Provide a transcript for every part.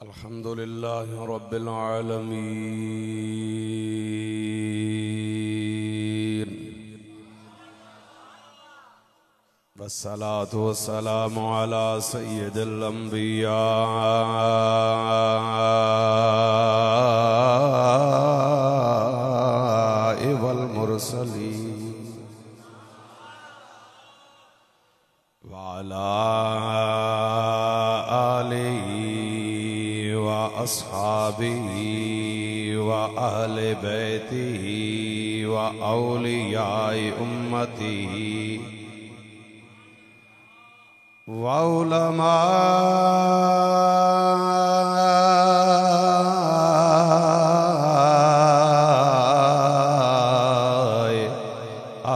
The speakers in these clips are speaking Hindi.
अल्हम्दुलिल्लाहि रब्बिल आलमीन वस्सलातु वस्सलामु अला सय्यिदिल अंबिया वल मुरसलीन व अला अस्हाबिही व अहले बैतिही व औलियाए उम्मतिही व उलमाए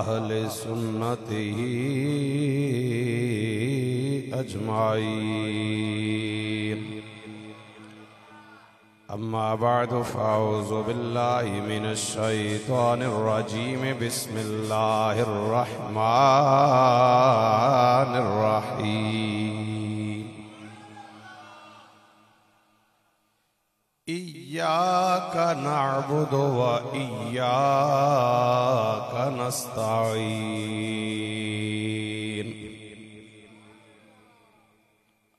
अहले सुन्नतिही अजमाईन। अम्मा बअदु फ़अऊज़ु बिल्लाहि मिनश शैतानिर रजीम बिस्मिल्लाहिर रहमानिर रहीम। इय्याका नअबुदु व इय्याका नस्तईन।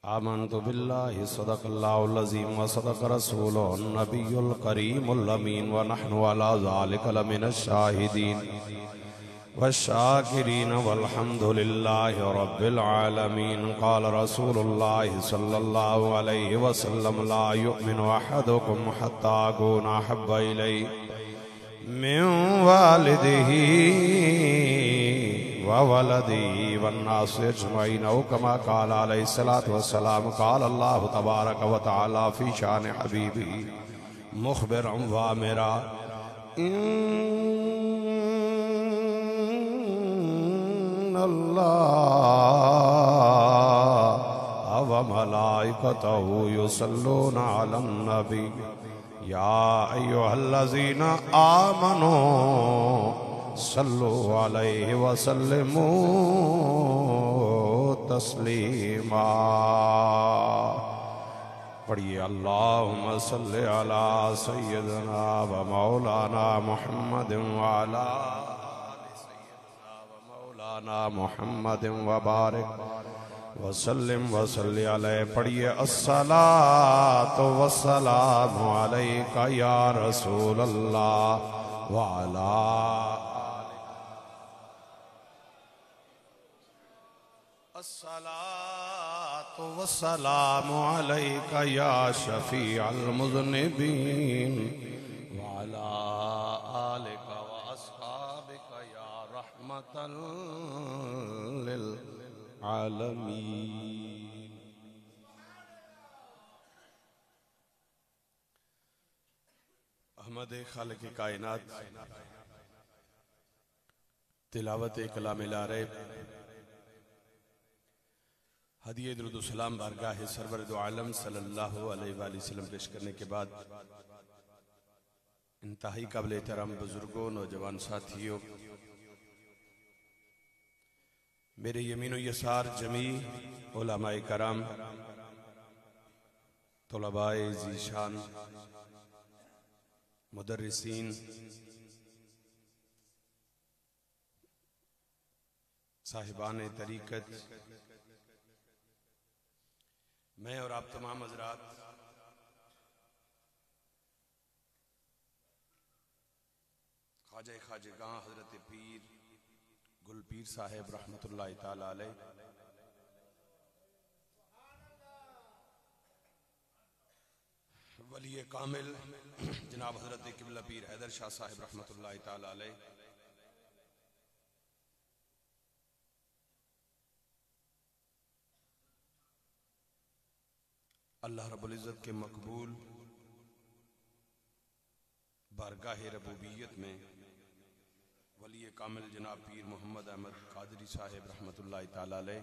आमन्तु बिल्लाहि सदक़ल्लाहुल अज़ीम व सदक़ रसूलुहुन नबियुल करीमुल अमीन व नहनु अला ज़ालिका लमिनश शाहिदीन वश्शाकिरीन वल्हम्दुलिल्लाहि रब्बिल आलमीन। क़ाल रसूलुल्लाहि सल्लल्लाहु अलैहि वसल्लम ला युमिनु अहदुकुम हत्ता अकूना अहब्बा इलैहि मिन वालिदिही व वलदिही वन्नासि अजमईन औ कमा क़ाल अलैहिस्सलातु वस्सलाम। क़ाल अल्लाहु तबारक व तआला फ़ी शान हबीबिही मुख़बिरन व आमिरा इन्नल्लाह व मलाइकतहु युसल्लूना अलन नबी या अय्युहल्लज़ीना आमनू सल्लु अलैहि वसल्लिमू तस्लीमा। पढ़िए अल्लाहुम्मा सल्लि अला सय्यिदना व मौलाना मुहम्मदिन व अला आलि सय्यिदना व मौलाना मुहम्मदिन व बारिक वसल्लिम वसल्लि अलैहि। पढ़िए अस्सलातु वस्सलामु अलैका या रसूलल्लाह व अला अस्सलातु वस्सलामु अलैका या शफीअल मुज़निबीन व अला आलिका व अस्हाबिका या रहमतल लिल आलमीन। अहमद खालिक़ कायनात तिलावत कलाम लारे हदिये दुरूद व सलाम बारगाह सरवर दो आलम सल्लल्लाहु अलैहि वसल्लम पेश करने के बाद इंतहाई काबिल एहतराम बुजुर्गों, नौजवान साथियों, मेरे यमीन व यसार जमी उलमाए कराम, तुलबाए ज़ीशान, मुदर्रिसीन, साहिबान तरीक़त, मैं और आप तमाम हज़रात ख्वाजा खाजगां हज़रत पीर गुलपीर साहेब रहमतुल्लाहि ताला अलैह वली कामिल जनाब हज़रत क़िबला पीर हैदर शाह साहेब रहमतुल्लाहि ताला अलैह अल्लाह रब्बुल इज़्ज़त के मकबूल बारगाह रबूबियत में वली कामिल जनाब पीर मोहम्मद अहमद कादरी साहेब रहमतुल्लाहि ताला अलैह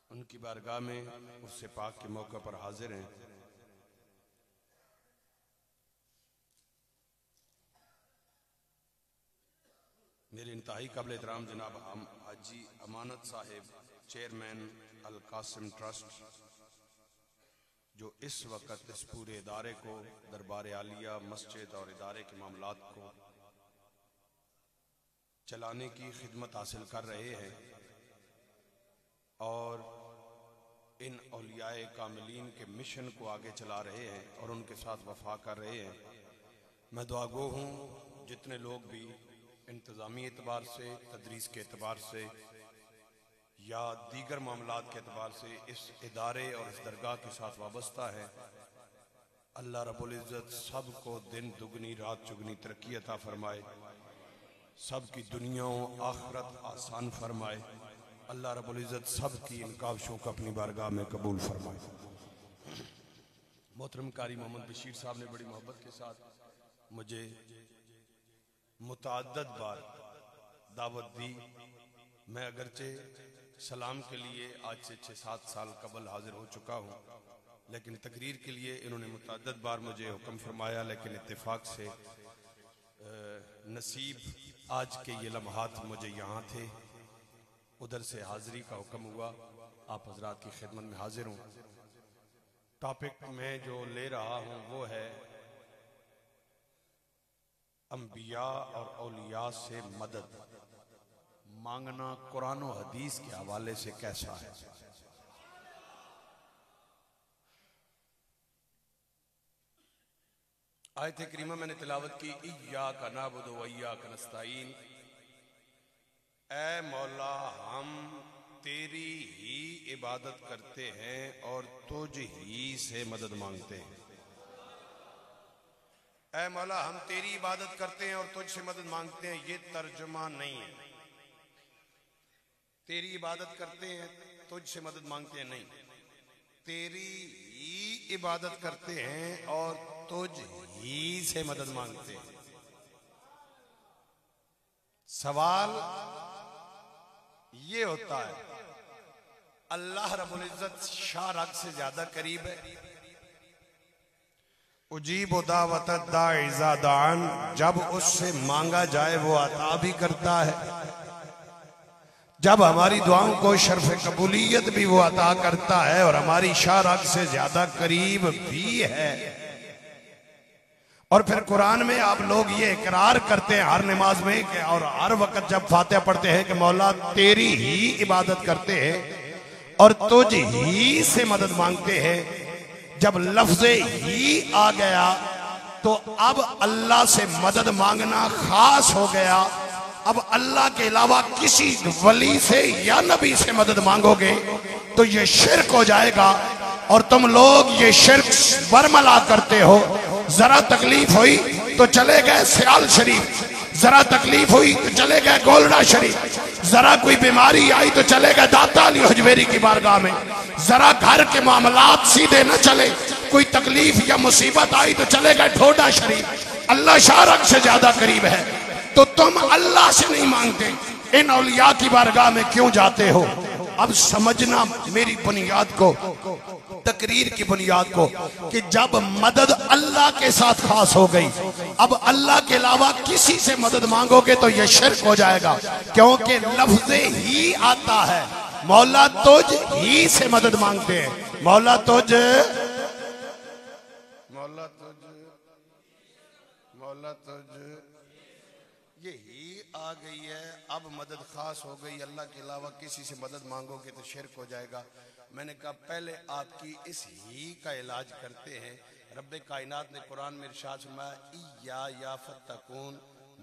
उनकी बारगाह में उससे पाक के मौके पर हाजिर हैं। मेरे इंतहाई काबिल एहतराम जनाब हाजी अमानत साहेब चेयरमैन अल कासिम ट्रस्ट जो इस वक्त इस पूरे इदारे को, दरबार आलिया मस्जिद और इदारे के मामलात को चलाने की खिदमत हासिल कर रहे हैं और इन औलियाए कामिलीन के मिशन को आगे चला रहे हैं और उनके साथ वफा कर रहे हैं। मैं दुआगो हूँ जितने लोग भी इंतज़ामी एतबार से, तदरीस के एतबार से या दीगर मामलात के एतबार से इस इदारे और इस दरगाह के साथ वाबस्ता है, अल्लाह रब्बुल इज़्ज़त सब को दिन दुगनी रात चुगनी तरक्की अता फरमाए, सब की दुनिया और आखिरत आसान फरमाए। अल्लाह रब्बुल इज़्ज़त सब की इन काविशों को अपनी बारगाह में कबूल फरमाए। मोहतरम कारी मोहम्मद बशीर साहब ने बड़ी मोहब्बत के साथ मुझे मुतअद्दिद बार दावत दी। मैं अगरचे सलाम के लिए आज से 6-7 साल कबल हाजिर हो चुका हूँ, लेकिन तकरीर के लिए इन्होंने मुतअद्दिद बार मुझे हुक्म फरमाया, लेकिन इत्तेफाक से नसीब आज के ये लम्हात मुझे यहाँ थे, उधर से हाजिरी का हुक्म हुआ। आप हजरात की खिदमत में हाजिर हूँ। टॉपिक मैं जो ले रहा हूँ वो है अंबिया और औलिया से मदद मांगना कुरान और हदीस के हवाले से कैसा है। आयत करीमा मैंने तिलावत की, इय्याका नअबुदु व इय्याका नस्तईन, ऐ मौला हम तेरी ही इबादत करते हैं और तुझ ही से मदद मांगते हैं। ऐ मौला हम तेरी इबादत करते हैं और तुझ से मदद मांगते हैं, ये तर्जुमा नहीं है। तेरी इबादत करते हैं तुझ से मदद मांगते हैं नहीं, तेरी ही इबादत करते हैं और तुझ ही से मदद मांगते हैं। सवाल ये होता है, अल्लाह रब्बुल इज़्ज़त शारक से ज्यादा करीब है। उजीब दावत दाई इज़ा दान, जब उससे मांगा जाए वो अता भी करता है, जब हमारी दुआओं को शर्फ कबूलियत भी वो अता करता है और हमारी शारक से ज्यादा करीब भी है। और फिर कुरान में आप लोग ये इकरार करते हैं हर नमाज में और हर वक्त जब फातिहा पढ़ते हैं कि मौला तेरी ही इबादत करते हैं और तुझ ही से मदद मांगते हैं। जब लफ्ज़ ही आ गया तो अब अल्लाह से मदद मांगना खास हो गया। अब अल्लाह के अलावा किसी वली से या नबी से मदद मांगोगे तो ये शिर्क हो जाएगा और तुम लोग ये शिर्क बरमला करते हो। जरा तकलीफ हुई तो चले गए सियाल शरीफ, जरा तकलीफ हुई तो चले गए गोलडा शरीफ, जरा कोई बीमारी आई तो चले गए दाता अली हजवेरी की बारगाह में, जरा घर के मामलात सीधे न चले, कोई तकलीफ या मुसीबत आई तो चले गए ठोडा शरीफ। अल्लाह शारक से ज्यादा करीब है तो तुम अल्लाह से नहीं मांगते, इन औलिया की बारगाह में क्यों जाते हो। अब समझना मेरी बुनियाद को, तकरीर की बुनियाद को, कि जब मदद अल्लाह के साथ खास हो गई, अब अल्लाह के अलावा किसी से मदद मांगोगे तो यह शिर्क हो जाएगा, क्योंकि लफ्ज़ ही आता है। मौला तुझ ही से मदद मांगते हैं, मौला तुझ, मौला तुझ, मौला तुझ, ये ही आ गई है। अब मदद खास हो गई, अल्लाह के अलावा किसी से मदद मांगोगे तो शिर्क हो जाएगा। मैंने कहा पहले आपकी इस ही का इलाज करते हैं। रब्बे कायनात ने कुरान में इरशाद फरमाया, या फत्तकून,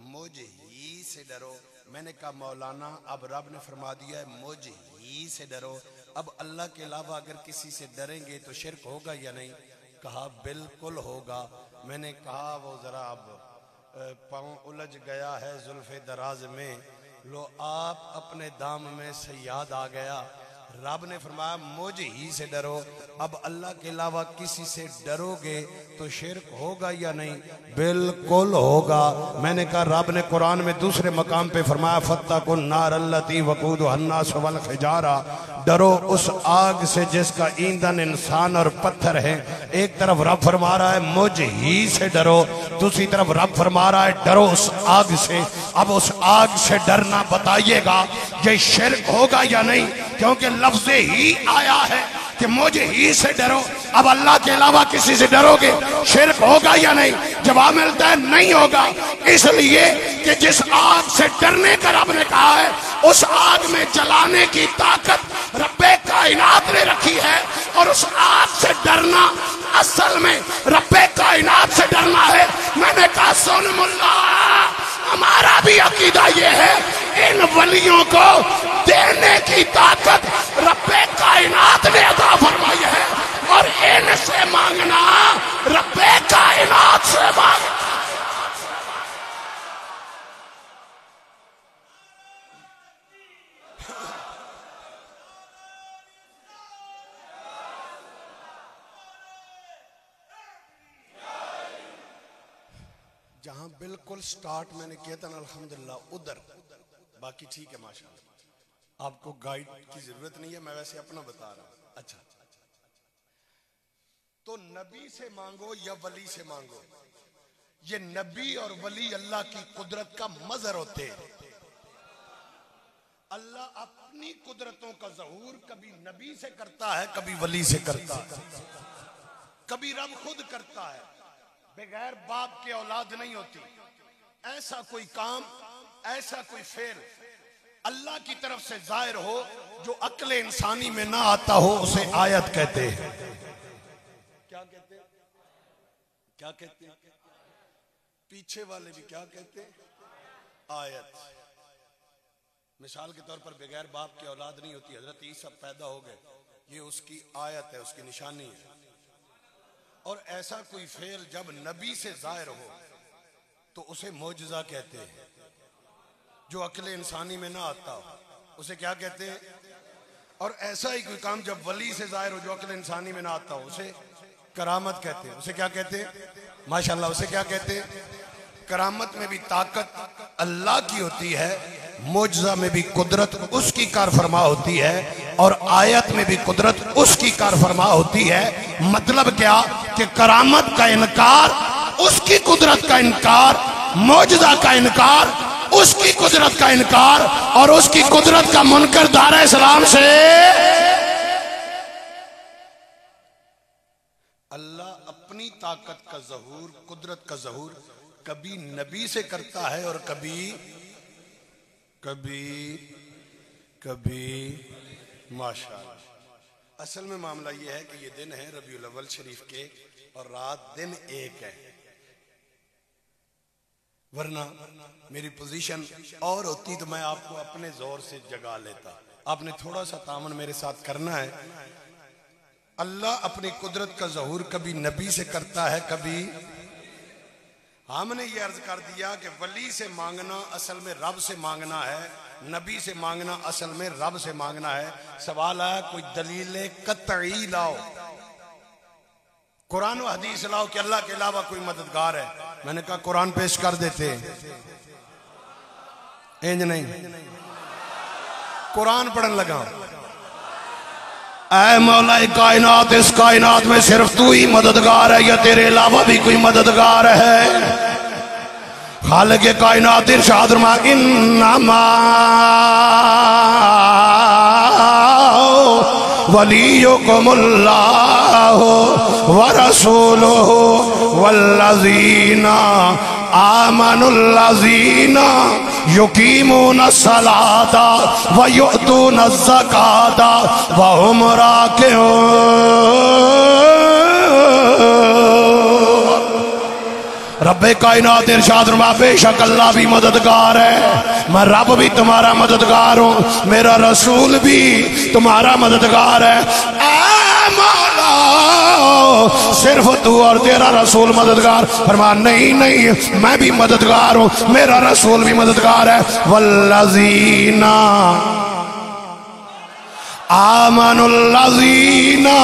मुझ ही से डरो। मैंने कहा मौलाना अब रब ने फरमा दिया है मुझ ही से डरो, अब अल्लाह के अलावा अगर किसी से डरेंगे तो शिर्क होगा या नहीं। कहा बिल्कुल होगा। मैंने कहा वो जरा अब पाँव उलझ गया है जुल्फे दराज में, लो आप अपने दाम में सयाद आ गया। रब ने फरमाया मुझ ही से डरो, अब अल्लाह के अलावा किसी से डरोगे तो शिर्क होगा या नहीं। बिल्कुल होगा। मैंने कहा रब ने कुरान में दूसरे मकाम पे फरमाया फत्तकुन नार अल्लती वकूदुहा अन्नास वल हिजारा, डरो उस आग से जिसका ईंधन इंसान और पत्थर है। एक तरफ रब फरमा रहा है मुझ ही से डरो, दूसरी तरफ रब फरमा रहा है डरो उस आग से। अब उस आग से डरना बताइएगा ये शिर्क होगा या नहीं। क्योंकि लफ्ज़ ही आया है कि मुझे ही से डरो। अब अल्लाह के अलावा किसी से डरोगे, शिर्क होगा या नहीं? जवाब मिलता है नहीं होगा, इसलिए कि जिस आग से डरने का रब ने कहा है उस आग में जलाने की ताकत रब्बे कायनात ने रखी है। और उस आग से डरना असल में रब्बे कायनात से डरना है। मैंने कहा सुन मुल्ला, हमारा भी अकीदा ये है, इन वलियों को देने की ताकत रब्बे कायनात ने अता फरमाई है और इनसे मांगना रब्बे कायनात से मांगना। जहां बिल्कुल स्टार्ट मैंने किया था ना अल्हम्दुलिल्लाह उधर, बाकी ठीक है माशाअल्लाह, आपको गाइड की जरूरत नहीं है, मैं वैसे अपना बता रहा हूं। अच्छा, तो नबी से मांगो या वली से मांगो, ये नबी और वली अल्लाह की कुदरत का मजहर होते हैं। अल्लाह अपनी कुदरतों का ज़हूर कभी नबी से करता है, कभी वली से करता है, कभी रब खुद करता है। बगैर बाप के औलाद नहीं होती। ऐसा कोई काम, ऐसा कोई फेल अल्लाह की तरफ से जाहिर हो जो अक्ल इंसानी में ना आता हो, उसे आयत कहते हैं। क्या कहते हैं? क्या कहते हैं? पीछे वाले भी क्या कहते हैं? आयत। मिसाल के तौर पर बगैर बाप के औलाद नहीं होती, हजरत ईसा पैदा हो गए, ये उसकी आयत है, उसकी निशानी है। और ऐसा कोई फेल जब नबी से जाहिर हो तो उसे मौजज़ा कहते हैं। जो अक्ल इंसानी में ना आता हो उसे क्या कहते हैं? और ऐसा ही कोई काम जब वली से जाहिर हो जो अक्ल इंसानी में ना आता हो उसे करामत कहते हैं। उसे क्या कहते हैं? माशाअल्लाह, उसे क्या कहते हैं? करामत में भी ताकत अल्लाह की होती है, मौजज़ा में भी कुदरत उसकी कार फरमा होती है, और आयत में भी कुदरत उसकी कार फरमा होती है। मतलब क्या कि करामत का इनकार उसकी कुदरत का इनकार, मौजज़ा का इनकार उसकी कुदरत का इनकार, और उसकी कुदरत का मुनकर दारा इस्लाम से। अल्लाह अपनी ताकत का ज़हूर, कुदरत का ज़हूर कभी नबी से करता है और कभी माशाअल्लाह। असल में मामला यह है कि ये दिन है रबीउल अव्वल शरीफ के और रात दिन एक है, वरना मेरी पोजीशन और होती तो मैं आपको अपने जोर से जगा लेता। आपने थोड़ा सा तामन मेरे साथ करना है। अल्लाह अपनी कुदरत का ज़हूर कभी नबी से करता है, कभी। हमने ये अर्ज कर दिया कि वली से मांगना असल में रब से मांगना है, नबी से मांगना असल में रब से मांगना है। सवाल है कोई दलील कतई लाओ, कुरान व हदीस लाओ कि अल्लाह के अलावा कोई मददगार है। मैंने कहा कुरान पेश कर देते, इंज नहीं, कुरान पढ़ने लगा। ऐ मौला कायनात, इस कायनात में सिर्फ तू ही मददगार है या तेरे अलावा भी कोई मददगार है? खालिक कायनात इरशाद फरमा, इन्नमा वलियुकुमुल्लाहु व रसूलुहु वल्लज़ीना आमनुल्लज़ीना युकीमूना सलाता व युअतूना ज़काता व हुम राकिऊन। रब्बे कायनात इरशाद फरमा, बेशक अल्लाह भी मददगार है, मैं रब भी तुम्हारा मददगार हूँ, मेरा रसूल भी तुम्हारा मददगार है। ऐ मौला सिर्फ तू और तेरा रसूल मददगार? फरमा नहीं नहीं, मैं भी मददगार हूँ, मेरा रसूल भी मददगार है। वल्लज़ीना आमनुल्लज़ीना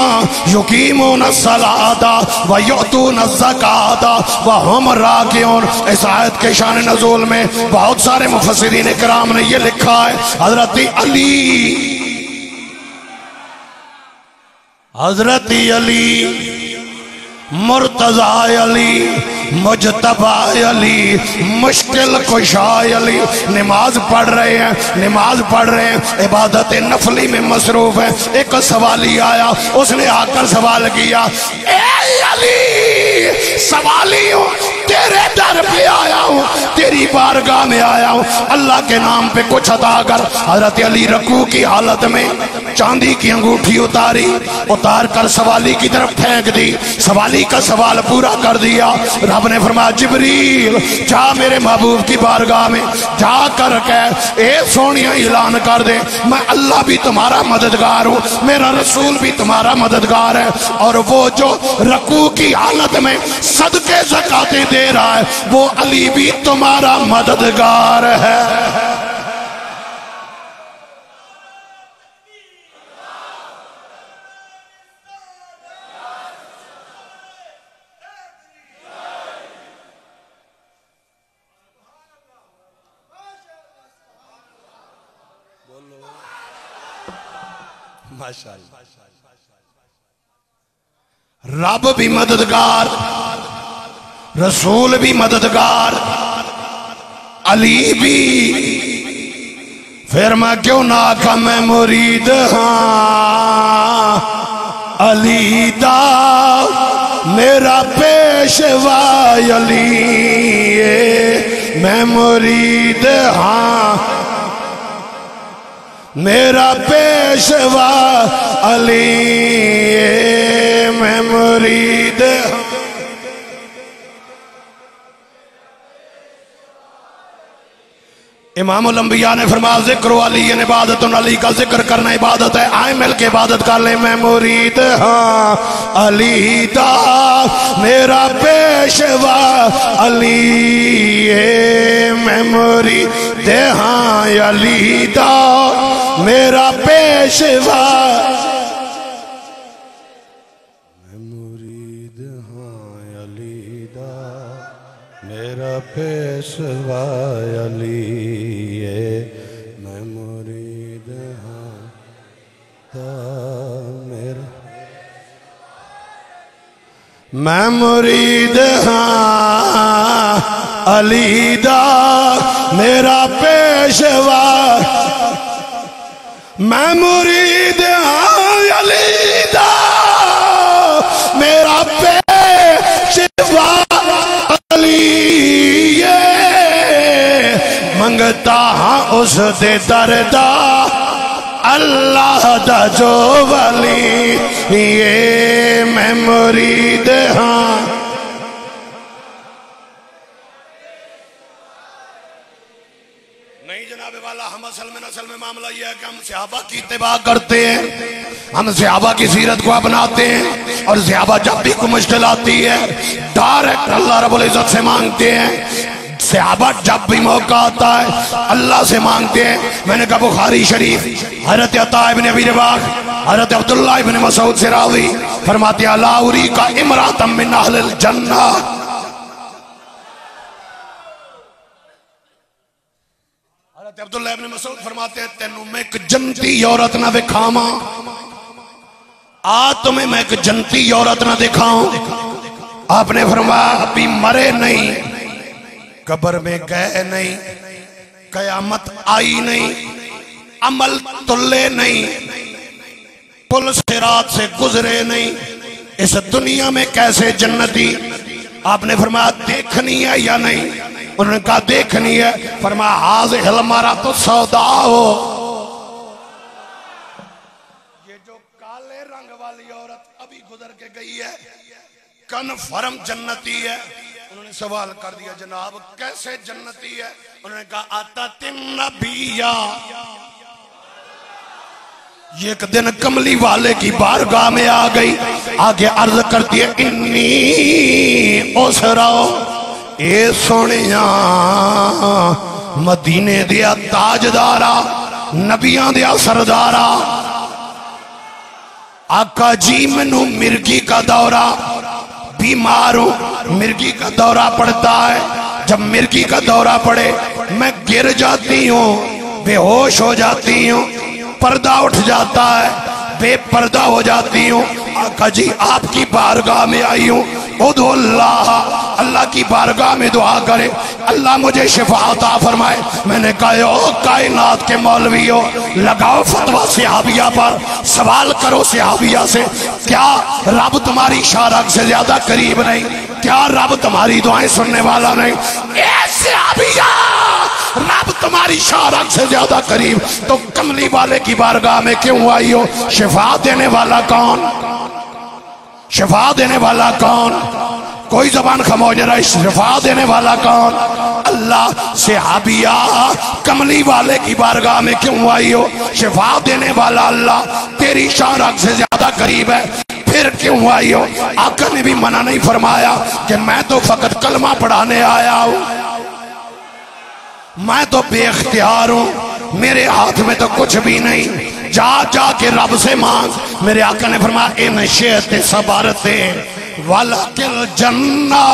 युकीमूना सलाता व युअतूना ज़काता व हुम राकिऊन। इस आयत के शान नज़ूल में बहुत सारे मुफस्सिरीन इकराम ने यह लिखा है, हजरत अली मुर्तज़ा अली मुजतबा अली, मुश्किल कुशा अली। नमाज पढ़ रहे हैं, नमाज पढ़ रहे हैं, इबादत नफली में मसरूफ है। एक सवाली आया, उसने आकर सवाल किया, ए अली सवाली हूँ, तेरे दर पे आया हूँ, तेरी बारगाह में आया हूँ, अल्लाह के नाम पे कुछ अदा कर। हजरत अली रकू की हालत में चांदी की अंगूठी उतारी, उतार कर सवाली की तरफ फेंक दी। सवाली का सवाल पूरा कर दिया। रब ने फरमाया जिब्रील जा मेरे महबूब की बारगाह में जा कर कह, ए सोनिया ऐलान कर दे, मैं अल्लाह भी तुम्हारा मददगार हूँ, मेरा रसूल भी तुम्हारा मददगार है, और वो जो रकू की हालत में सदके ज़कातें दे रहा है वो अली भी तुम्हारा मददगार है। माशाअल्लाह, रब भी मददगार, रसूल भी मददगार, अली भी। फिर मैं क्यों ना आखा मैं मुरीद हाँ अली दा, मेरा पेशवा अली, मैं मुरीद हाँ मेरा पेशवा अली, मैं मुरीद हाँ। इमामुल अंबिया ने फरमाया जिक्र अली इबादत, अली का जिक्र करना इबादत है, आए मिल के इबादत कर ले। मैं मुरीद हाँ अली दा, मेरा पेशवा अली, मैं मुरीद हाँ अली दा, मेरा पेशवा, मैं मुरीद हाँ अली दा, मेरा पेशवा अली, मैं मुरीद हाँ दा, मेरा, मैं मुरीद हाँ अली दा, मेरा पेशवा, मैं मुरीद हाँ अली दा, मेरा पेशवा अली, मंगता हाँ उस दे दरदा अल्लाह दा जो वली, ये मैं मुरीद हाँ। नहीं जनाबे वाला, हम असल में मामला यह है कि हम सहाबा की इत्तिबा करते हैं, हम सहाबा की सीरत को अपनाते हैं, और सहाबा जब भी कोई मुश्किल आती है डायरेक्ट अल्लाह रब्बुल इज्जत से मांगते हैं। सहाबा जब भी मौका आता है अल्लाह से मांगते हैं। मैंने कहा बुखारी शरीफ हजरत अता इब्न अबी रबाह, हजरत अब्दुल्लाह इब्न मसूद से रावी फरमाते हैं ला उरी का इमरातम मिन अहलिल जन्नह, हजरत अब्दुल्लाह इब्न मसूद फरमाते हैं तेनू मैं एक जन्नती औरत ना दिखावा, आज तुम्हें मैं एक जन्नती औरत ना दिखाऊं। आपने फरमाया अभी मरे नहीं, कब्र में गए नहीं, कयामत आई नहीं, अमल तुल्ले नहीं, पुल सिरात से गुजरे नहीं, इस दुनिया में कैसे जन्नती। आपने फरमाया देखनी है या नहीं, उन्होंने कहा देखनी है। फरमाया हाज हमारा तो सौदा हो, ये जो काले रंग वाली औरत अभी गुजर के गई है कन्फर्म जन्नती है। उन्होंने सवाल कर दिया जनाब कैसे जन्नती है, उन्होंने कहा आता तिम नबिया, ये एक दिन कमली वाले की बारगाह में आ गई, आगे अर्ज करती है इन्नी उसरा, ए सोनिया मदीने दिया ताजदारा, नबियां दिया सरदारा, आका जी मैनू मिर्गी का दौरा, बीमार हूं, मिर्गी का दौरा पड़ता है, जब मिर्गी का दौरा पड़े मैं गिर जाती हूँ, बेहोश हो जाती हूँ, पर्दा उठ जाता है, बेपर्दा हो जाती हूँ। आका जी आपकी बारगाह में आई हूँ, उदुल्लाह अल्लाह की बारगाह में दुआ करे, अल्लाह मुझे शिफा अता फरमाए। मैंने कहा ओ कायनात के मौलवियों, लगाओ फतवा सहाबिया पर, सवाल करो सहाबिया से, क्या रब तुम्हारी शारक से ज्यादा करीब नहीं? क्या रब तुम्हारी दुआएं सुनने वाला नहीं? सहाबिया, रब तुम्हारी शारक से ज्यादा करीब, तो कमली वाले की बारगाह में क्यों आई हो? शिफा देने वाला कौन? शिफा देने वाला कौन? कोई जबान खामोश रहा, शिफा देने वाला कौन? अल्लाह। सहाबिया, कमली वाले की बारगाह में क्यों आई हो? शिफा देने वाला अल्लाह तेरी शारक से ज्यादा करीब है, फिर क्यों आई हो? आका ने भी मना नहीं फरमाया कि मैं तो फकत कलमा पढ़ाने आया हूं, मैं तो बेख्तियार हूं, मेरे हाथ में तो कुछ भी नहीं, जा जा के रब से मांग। मेरे आका ने फरमाया इन शेते सबरते वलकिल जन्ना।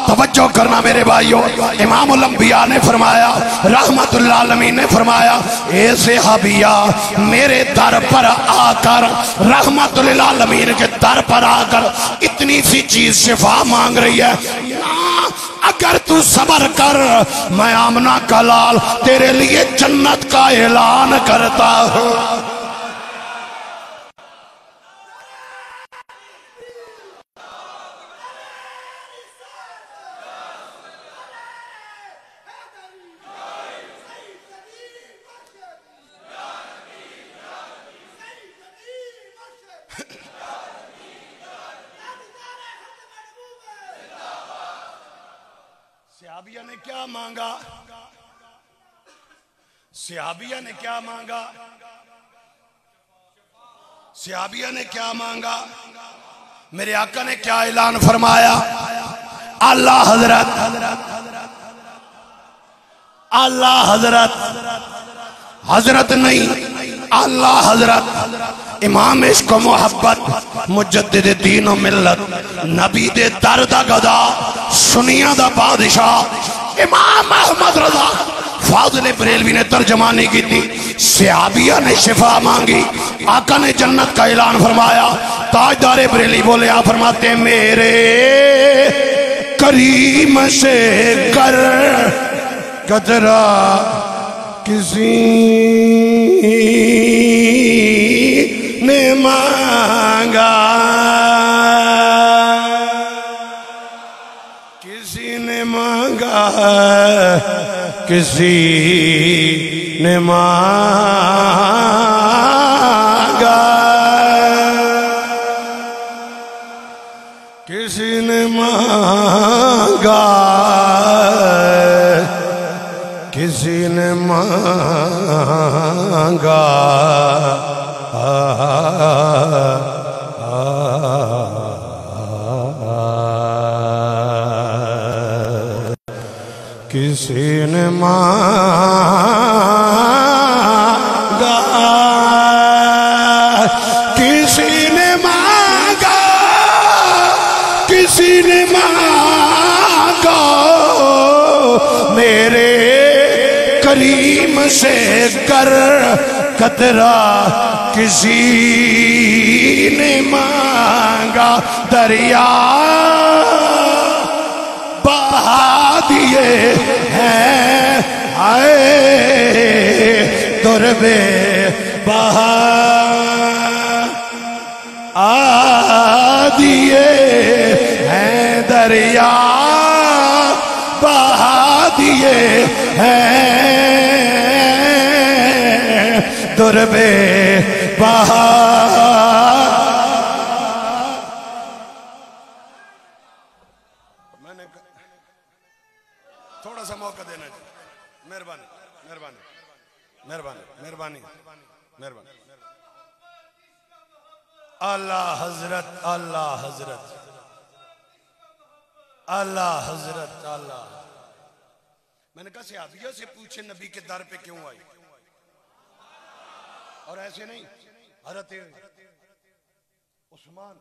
तवज्जो करना मेरे भाइयों, इमामुल अंबिया ने फरमाया, रहमतुल्लाह अलमीन ने फरमाया, ए सहाबिया मेरे दर पर आकर, रहमतुल्लाह अलमीन के दर पर आकर इतनी सी चीज शिफा मांग रही है, अगर तू सबर कर मैं आमना का लाल तेरे लिए जन्नत का ऐलान करता हूं। सहाबिया ने क्या मांगा? सहाबिया ने क्या मांगा? सहाबिया ने क्या मांगा? मेरे आका ने क्या ऐलान फरमाया? आला हजरत, आला हजरत, हजरत नहीं आला हजरत, इमाम इश्क मोहब्बत, मुजद्दिद दीन और मिल्लत, नबी दे दर दा गदा, सुनिया दा बादशाह, इमाम अहमद रजा फाजिल बरेलवी ने तर्जमानी की थी। सहाबिया ने शिफा मांगी, आका ने जन्नत का ऐलान फरमाया। ताजदार बरेली बोले, आप फरमाते मेरे करीम से कर कतरा किसी ने मांगा, किसी ने मांगा, किसी ने मांगा, किसी ने मांगा, किसी ने मांगा, किसी ने मांगा, किसी ने मांगा, किसी ने मांगा, मेरे करीम से कर कतरा किसी ने मांगा, दरिया बहा दिए हैं, आए दुर्बे बहा आ दिए हैं, दरिया बहा दिए हैं, दुर्बे बहा। मैंने थोड़ा सा मौका देना चाहिए, मेहरबानी मेहरबानी मेहरबानी मेहरबानी मेहरबानी। आला हजरत, आला हजरत, आला हजरत, आला। मैंने कहा सहाबिया से पूछे नबी के दर पे क्यों आई, और ऐसे नहीं। हजरत उस्मान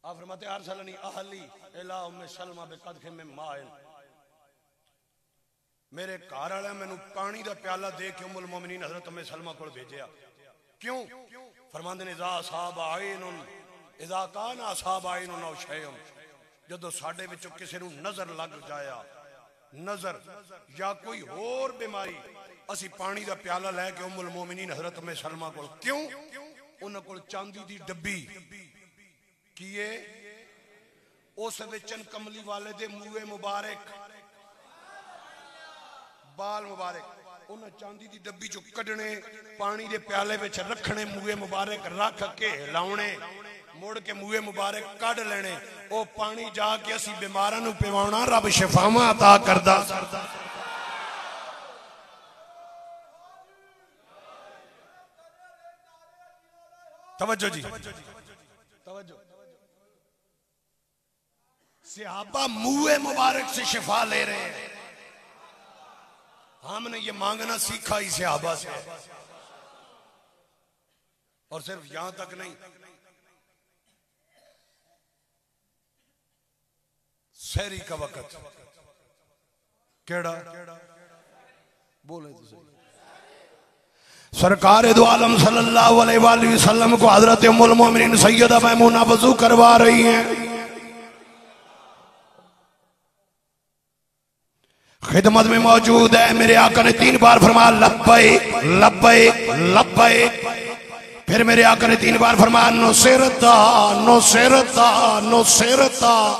आप फरमाते अरसलनी अहली इला उम्मे सलमा बिकदखे में माइल, मेरे घर वाले मैनू पानी का प्याला दे के उम्मुल मोमिनीन हजरत उम्मे सलमा को भेजा। क्यों? फरमाते ने इज़ा असाब आइनुन, इज़ा कान असाब आइनुन औ शैउन, जदों साडे विचों किसी नूं नजर लग जाया, नजर या कोई होर बीमारी, असी पानी का प्याला लैके उम्मुल मोमिनीन हजरत उम्मे सलमा कोल, क्यों उन्हां कोल चांदी दी डब्बी कीए, उस विचन कमली वाले दे मुए मुबारक बाल मुबारक उन्हें चांदी दी डब्बी चो कढ़ने, पानी दे प्याले विच रखने, मुए मुबारक रख के लाउणे, मुड़ के मुए मुबारक कढ़ लेने, ओ पानी जाके असी बीमारां नूं पिवाउणा, रब शिफावां अता करदा। तवज्जो जी, तवज्जो। सहाबा मुए मुबारक से शिफा ले रहे हैं। हमने ये मांगना सीखा ही सहाबा से, और सिर्फ यहां तक नहीं, सहरी का वक्त केड़ा बोले तो सही, सरकार दो आलम सल्लल्लाहु अलैहि वसल्लम को हजरत उम्मुल मोमिनीन सैयदा मैमूना वजू करवा रही हैं। खिदमत में मौजूद है। मेरे आका ने 3 बार फरमाया लब्बैक लब्बैक लब्बैक। फिर मेरे आका ने 3 बार फरमाया नुसरता नुसरता नुसरता।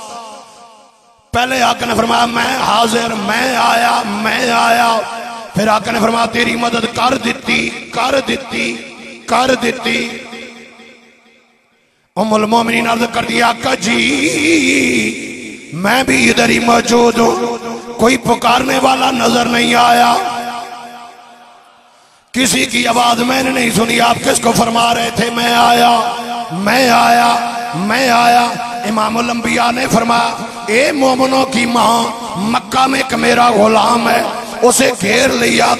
पहले आका ने फरमाया मैं हाजिर, मैं आया, मैं आया। फिर आका ने फरमाया तेरी मदद कर दी, कर दी, कर दी। उम्मुल मोमिनीन अर्ज कर दिया आका जी मैं भी इधर ही मौजूद हूं, कोई पुकारने वाला नजर नहीं आया, किसी की आवाज मैंने नहीं सुनी, आप किसको फरमा रहे थे? मैं आया, मैं आया, मैं आया। इमामुल अंबिया ने फरमाया ए मोमिनों की मां, मक्का में एक मेरा गुलाम है, उसे घेर लिया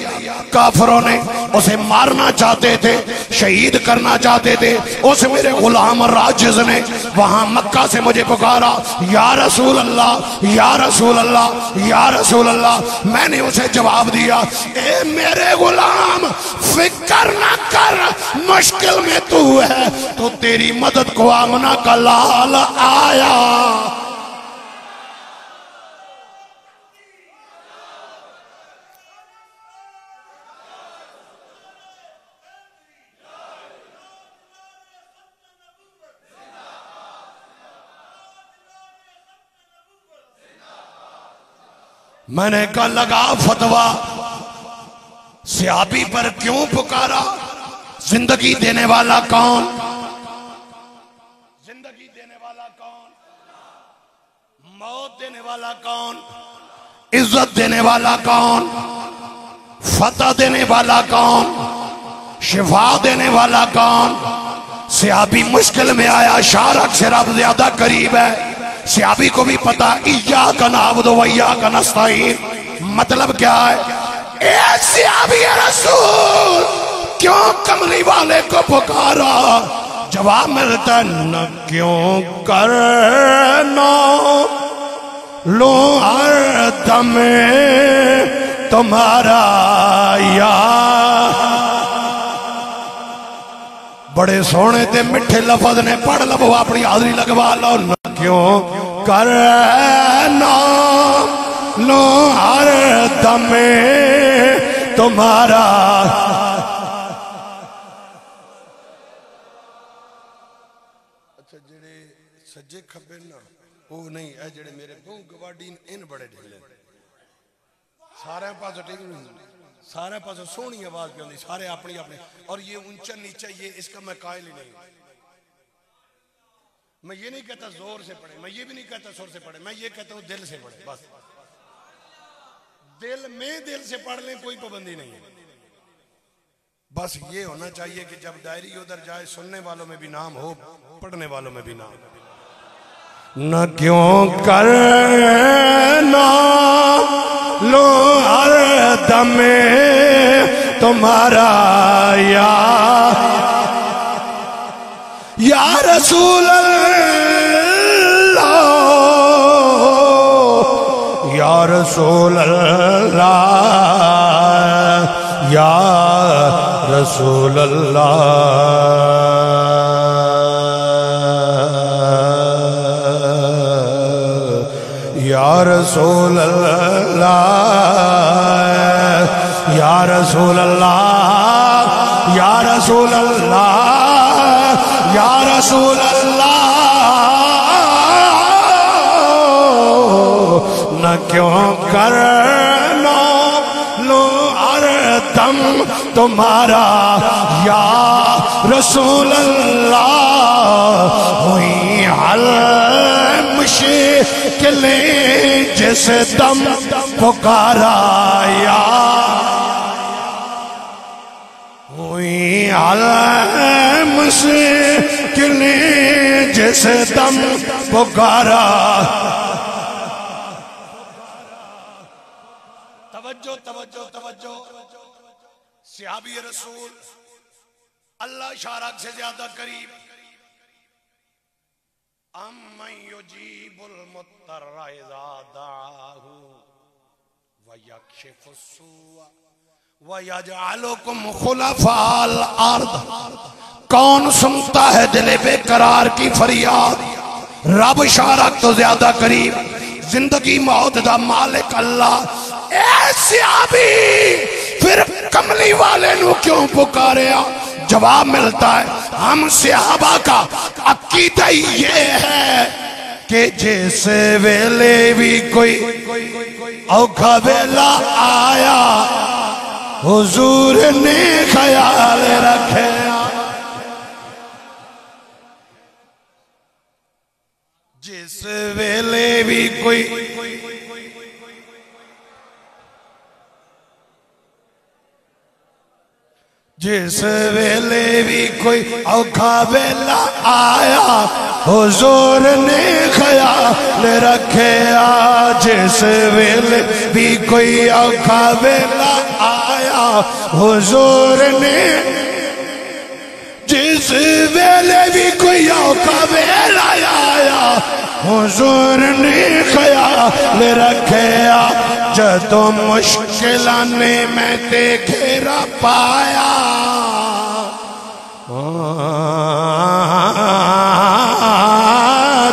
काफरों ने, उसे मारना चाहते थे, शहीद करना चाहते थे। उस मेरे गुलाम राजिज ने वहां मक्का से मुझे पुकारा या रसूल अल्लाह, या रसूल अल्लाह, या रसूल अल्लाह। मैंने उसे जवाब दिया ए मेरे गुलाम फिक्र ना कर, मुश्किल में तू है तो तेरी मदद को आमना का लाल आया। मैंने कहा लगा फतवा, सहाबी पर क्यों पुकारा? जिंदगी देने वाला कौन? जिंदगी देने वाला कौन? मौत देने वाला कौन? इज्जत देने वाला कौन? फतह देने वाला कौन? शिफा देने वाला कौन? सहाबी मुश्किल में आया, शारक से रब ज्यादा करीब है। सहाबी को भी पता इय्याका नअबुदु व इय्याका नस्तईन मतलब क्या है। ए सहाबी रसूल क्यों कमली वाले को पुकारा? जवाब मिलता न क्यों करना लो हर दम तुम्हारा यार। बड़े सोने ते मिठे लफज ने, पढ़ लो अपनी हाजरी लगवा लो। न क्यों करना लो हर दम तुम्हारा। अच्छा जेड़े सज्जे खब्बे ना वो नहीं, ए जेड़े मेरे दो गवाडी इन बड़े ढीले, सारे पास ठीक नहीं, सारे पास सोहनी आवाज पे आती, सारे अपनी अपनी। और ये ऊंचा नीचा ये इसका मैं कायल ही नहीं। मैं ये नहीं कहता जोर से पढ़े, मैं ये भी नहीं कहता सुर से पढ़े, मैं ये कहता हूं दिल से पढ़े। बस दिल में दिल से पढ़ लें, कोई पाबंदी नहीं है। बस ये होना चाहिए कि जब डायरी उधर जाए सुनने वालों में भी नाम हो, पढ़ने वालों में भी नाम। न क्यों करना लो हर दम तुम्हारा या रसूल अल्लाह, या रसूल अल्लाह, या रसूल अल्लाह। या रसूल अल्लाह या रसूल अल्लाह या रसूल अल्लाह या रसूल अल्लाह न क्यों करना लो हरदम तुम्हारा या रसूल अल्लाह हुई हल मुश्किलें जिस दम पुकारा या हुई हल मुश्किलें जिस दम पुकारा। तवज्जो तवज्जो तवज्जो। सहाबी रसूल अल्लाह शारक से ज्यादा करीब। अम्मन युजीबुल मुत्तर्रा इज़ा दआहु व यक्शिफुस्सूअ व यजअलुकुम खुलफाल अर्द। कौन सुनता है दिल बेकरार की फरियाद। रब शारक तो ज्यादा करीब। जिंदगी मौत दा मालिक अल्लाह। ऐसे अभी फिर कमली वाले नु क्यों पुकारिया। जवाब मिलता है हम सहाबा का अकीदा ये है कि जिस वेले भी कोई औखा वेला आया हुजूर ने ख्याल रखे। जिस वेले भी कोई जिस वेले भी कोई औखा वेला आया हुजूर ने ख्याल रखे। जिस वेले भी कोई औखा वेला आया हुजूर ने जिस वेले भी कोई औखा वेला आया हुजूर ने ख्याल रखे। जदों मुश्किल ने मैं ते घेरा पाया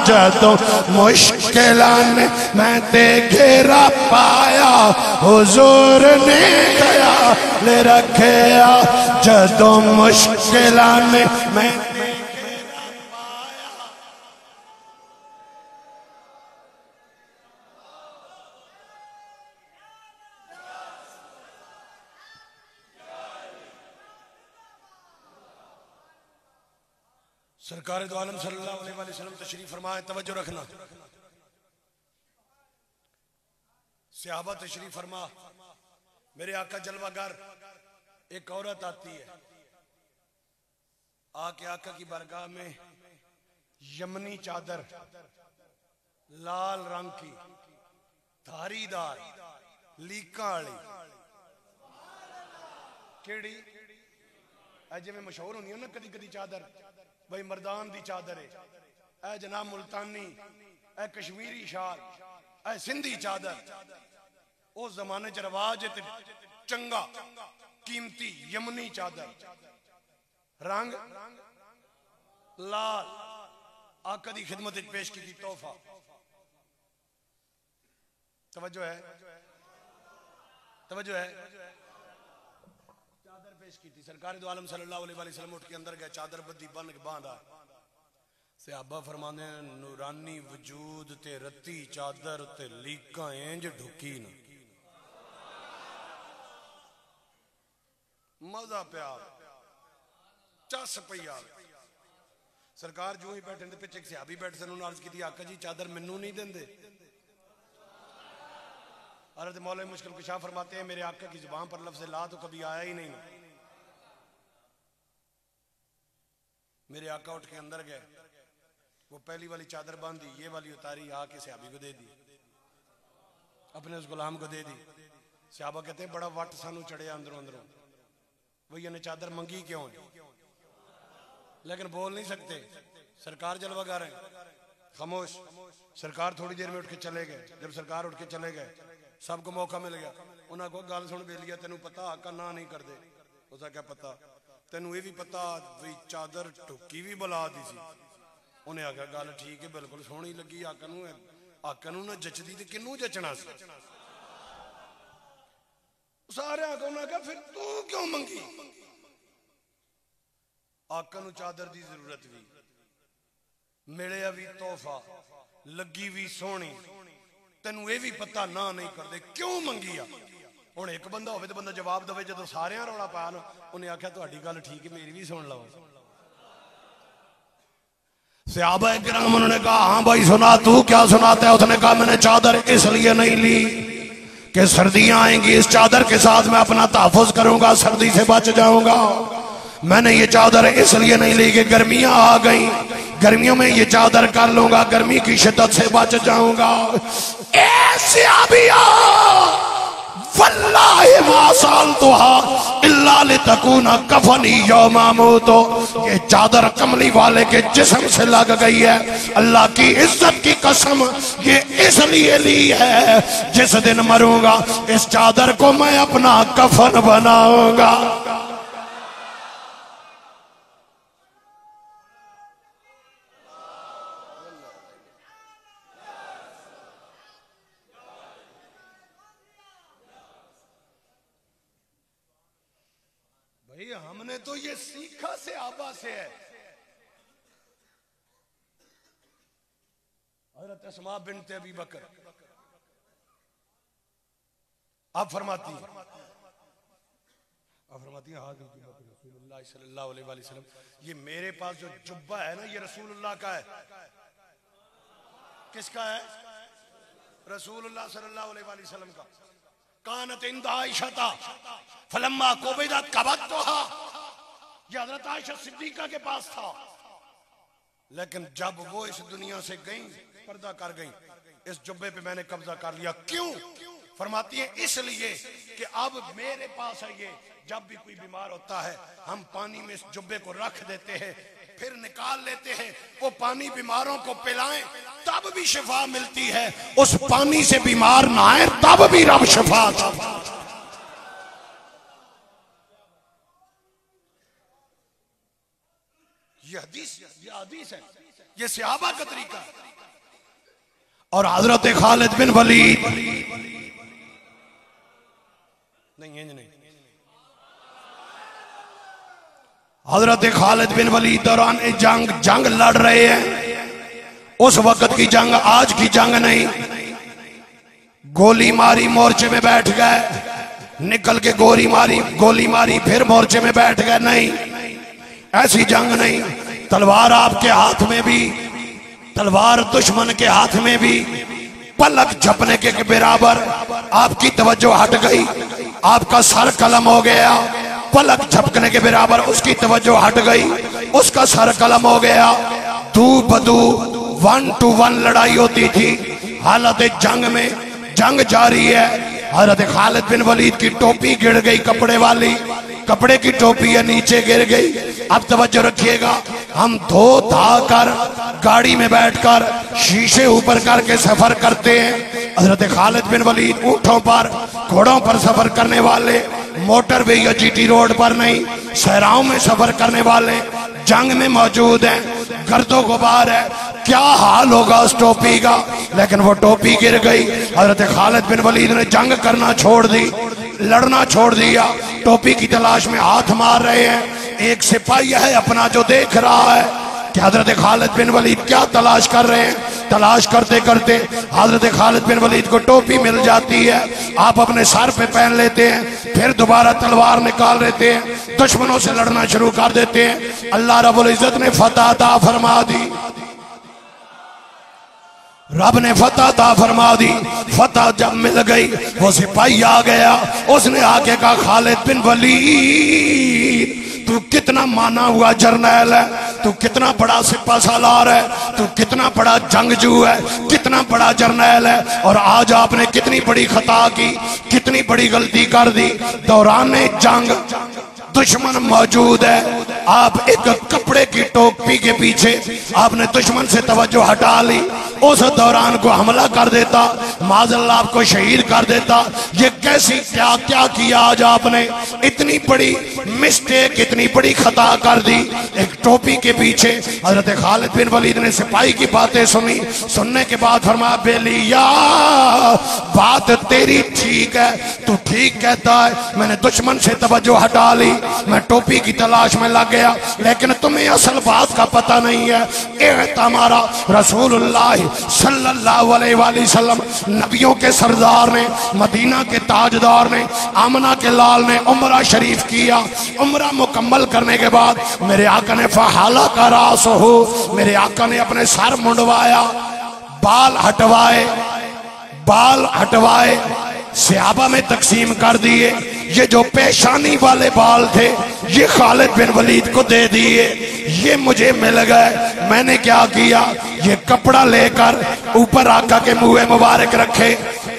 जदों मुश्किल ने मैं ते घेरा पाया हुजूर ने ख्याल रखे। जदों मुश्किल ने मैं सरकार दो आलम सल्लल्लाहु अलैहि वसल्लम तशरीफ फरमाए। तवज्जो रखना। सहाबा तशरीफ फरमा। मेरे आका जलवागर एक औरत आती है आके आका की बारगाह में यमनी चादर लाल रंग की धारीदार लीका वाली केड़ी जिवें मशहूर होनी ना कदी कदी चादर भाई मर्दान दी चादर है। ए जनाब मुल्तानी ए कश्मीरी शाल ए सिंधी चादर उस जमाने च रवाज चंगा कीमती यमनी चादर रंग लाल आका दी खिदमत पेश की तोहफा। तवज्जो है तवज्जो है। चादर पेश की थी। सरकार दो आलम सल्लल्लाहु अलैहि वसल्लम उठ के अंदर गए। चादर बद्दी बन के बांधा। सहाबा फरमाने नूरानी वजूद ते रत्ती चादर ते लीका इंज ढुकी न मजा प्या चस पई। सरकार जो ही बैठे पिछे एक सहाबी बैठे सन अर्ज की आका जी चादर मैनू नहीं देंदे। अर्ज मौला मुश्किल कुशा फरमाते हैं मेरे आका की जुबान पर लफ्ज़ ला तो कभी आया ही नहीं। मेरे आका उठ के अंदर गए। वो पहली वाली चादर बांधी ये वाली उतारी आके सहाबी को दे दी अपने उस गुलाम को दे दी। सहाबा कहते हैं बड़ा वट सानू चढ़िया अंदरों अंदरों वही ने चादर मंगी क्यों लेकिन बोल नहीं सकते। सरकार जलवागा रहे खामोश। सरकार थोड़ी देर में उठ के चले गए। जब सरकार उठ के चले गए सबको मौका मिल गया। उन्होंने को गल सुन बेलिया तेन पता आका ना नहीं कर दे। उसका क्या पता तेन ये भी पता भी चादर टुकी भी बुला दी सी। उन्हें आख्या गल ठीक है बिल्कुल सोहनी लगी आका नूं आका नूं ना जचदी ते किनू जचना सी? सारे आका उन्हें कहा फिर तू क्यों मंगी? आका नूं चादर दी जरूरत भी, मिलिया भी तोहफा, लगी भी सोहनी, तेनू ये भी पता ना नहीं करते क्यों मंगी आ? हुण एक बंदा होवे ते बंदा जवाब दवे, जदों सारियां रौला पाया ना उन्हें आख्या तुहाडी गल ठीक है, मेरी भी सुन लो। सहाबा किराम उन्होंने कहा हाँ भाई सुना, तू क्या सुनाता है? उसने कहा मैंने चादर इसलिए नहीं ली कि सर्दियां आएंगी, इस चादर के साथ मैं अपना तहफ़्फ़ुज़ करूंगा, सर्दी से बच जाऊंगा। मैंने ये चादर इसलिए नहीं ली कि गर्मियां आ गई, गर्मियों में ये चादर कर लूंगा, गर्मी की शिद्दत से बच जाऊंगा। ऐसे आबिया वल्लाहि मा सालतुहा इल्ला लितकूना कफनी यौमा मौतो। ये चादर कमली वाले के जिस्म से लग गई है, अल्लाह की इज्जत की कसम ये इसलिए ली है जिस दिन मरूंगा इस चादर को मैं अपना कफन बनाऊंगा। हमने तो ये सीखा से आबा से है। हज़रत अस्मा बिन्त अबी बकर आप फरमाती हैं रसूलुल्लाह सल्लल्लाहु अलैहि वसल्लम, ये मेरे पास जो जुब्बा है ना ये रसूलुल्लाह का है। किसका है? रसूलुल्लाह सल्लल्लाहु अलैहि वसल्लम का। कानत इंदा आयशा फलम्मा कुबिदत कबतहा, ये हज़रत आयशा सिद्दीका के पास था, लेकिन जब वो इस दुनिया से गई, पर्दा कर गई, इस जुब्बे पे मैंने कब्जा कर लिया। क्यों? फरमाती है इसलिए कि अब मेरे पास है ये, जब भी कोई बीमार होता है हम पानी में इस जुब्बे को रख देते हैं, फिर निकाल लेते हैं, वो पानी बीमारों को पिलाएं तब भी शिफा मिलती है, उस पानी से बीमार ना आए तब भी रब शिफा था। ये हदीस है, ये सहाबा का तरीका। और हजरत खालिद बिन वलीद नहीं, हजरत खालिद बिन वलीद दौरान जंग लड़ रहे हैं। उस वक्त की जंग, आज की जंग नहीं। गोली मारी, मोर्चे में बैठ गए, निकल के गोली मारी फिर मोर्चे में बैठ गए। नहीं, ऐसी जंग नहीं। तलवार आपके हाथ में भी, तलवार दुश्मन के हाथ में भी, पलक झपने के बराबर आपकी तवज्जो हट गई, आपका सर कलम हो गया। पलक झपकने के बराबर उसकी तवज्जो हट गई, उसका सर कलम हो गया। दू बदू 1 to 1 लड़ाई होती थी। हालत जंग में, जंग जारी है। हज़रत खालिद बिन वलीद की टोपी गिर गई, कपड़े वाली, कपड़े की टोपी है नीचे गिर गई। अब तवज्जो रखिएगा, हम धो धा कर गाड़ी में बैठकर शीशे ऊपर करके सफर करते हैं। हज़रत खालिद बिन वलीद ऊंटों पर, घोड़ों पर सफर करने वाले, मोटरवे या जीटी रोड पर नहीं, सहराओं में सफर करने वाले जंग में मौजूद हैं। गर्दो गुबार है, क्या हाल होगा उस टोपी का। लेकिन वो टोपी गिर गई। हज़रत खालिद बिन वलीद ने जंग करना छोड़ दी, लड़ना छोड़ दिया। टोपी की तलाश में हाथ मार रहे हैं। एक सिपाही है अपना जो देख रहा है कि हज़रत खालिद बिन वलीद क्या तलाश कर रहे हैं। तलाश करते करते हज़रत खालिद बिन वलीद को टोपी मिल जाती है। आप अपने सर पे पहन लेते हैं, फिर दोबारा तलवार निकाल लेते हैं, दुश्मनों से लड़ना शुरू कर देते हैं। अल्लाह रब्बुल इज्जत ने फतह अता फरमा दी, रब ने फतह अता फरमा दी। फतह जब मिल गई, वो सिपाही आ गया, उसने आके कहा खालिद बिन वलीद तू कितना माना हुआ जर्नैल है, तू कितना बड़ा सिपा सालार है, तू कितना बड़ा जंगजू है, कितना बड़ा जर्नैल है, और आज आपने कितनी बड़ी खता की, कितनी बड़ी गलती कर दी। दौरान जंग दुश्मन मौजूद है, आप एक कपड़े की टोपी के पीछे आपने दुश्मन से तवज्जो हटा ली। उस दौरान को हमला कर देता, माज़अल्लाह आपको शहीद कर देता। ये कैसी क्या क्या किया आज आपने, इतनी बड़ी मिस्टेक, इतनी बड़ी खता कर दी। एक टोपी के पीछे हजरत खालिद बिन वलीद ने सिपाही की बातें सुनी, सुनने के बाद फरमाया बेलिया बात तेरी ठीक है, तू ठीक कहता है, मैंने दुश्मन से तवज्जो हटा ली, मैं टोपी की तलाश में लग गया, लेकिन तुम्हें असल बात का पता नहीं है। हमारा रसूलुल्लाह सल्लल्लाहु अलैहि वसल्लम नबियों के सरदार ने, मदीना के ताजदार ने, आमना के लाल ने उम्रा शरीफ किया। उम्रा मुकम्मल करने के बाद मेरे आका ने फहाला का रास हो, मेरे आका ने अपने सर मुंडवाया, बाल हटवाए, बाल हटवाए, सहाबा में तकसीम कर दिए। ये जो पेशानी वाले बाल थे ये खालिद बिन वलीद को दे दिए, ये मुझे मिल गए। मैंने क्या किया, ये कपड़ा लेकर ऊपर आका के मुंह मुबारक रखे,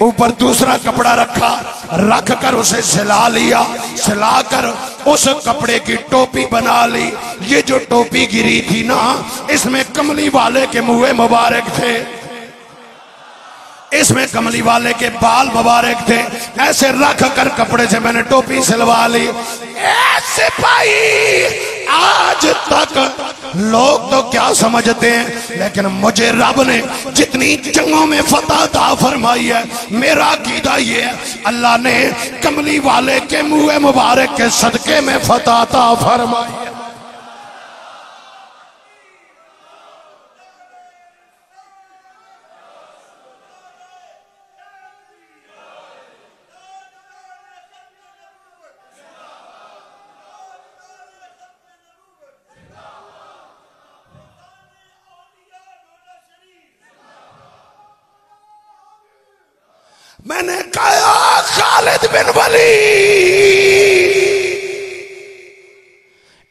ऊपर दूसरा कपड़ा रखा, रख कर उसे सिला लिया, सिलाकर उस कपड़े की टोपी बना ली। ये जो टोपी गिरी थी ना, इसमें कमली वाले के मुंह मुबारक थे, इसमें कमली वाले के बाल मुबारक थे। ऐसे रख कर कपड़े से मैंने टोपी सिलवा ली। ऐसे भाई आज तक लोग तो क्या समझते हैं, लेकिन मुझे रब ने जितनी जंगों में फतह अता फरमाई है, मेरा अकीदा ये है अल्लाह ने कमली वाले के मुंह मुबारक के सदके में फतह अता फरमाई है। मैंने कहा खालिद बिन वलीद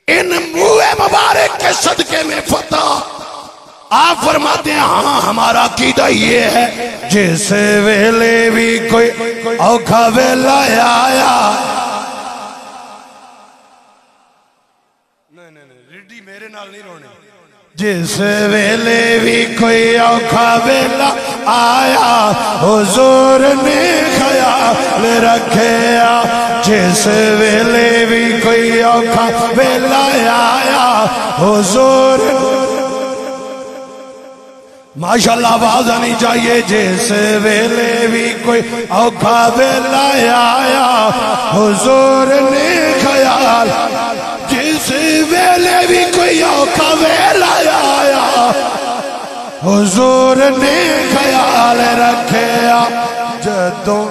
इन मुँह मुबारक के सदके में फतह। आप फरमाते हैं हाँ हमारा अकीदा ये है, जिस वेले भी कोई औखा वेला आया, नहीं रिड्डी मेरे नाल नहीं रोने, जिस वेले भी कोई औखा वेला आया हुजूर ने ख्याल रखिया, जिस वेले भी कोई औखा वेला आया हुजूर, माशाल्लाह आवाज आनी चाहिए, जिस वेले भी कोई औखा वेला आया हुजूर ने ख्याल, जिस वेले भी कोई औखा वेला आया हुजूर ने ख्याल रखिया। जदों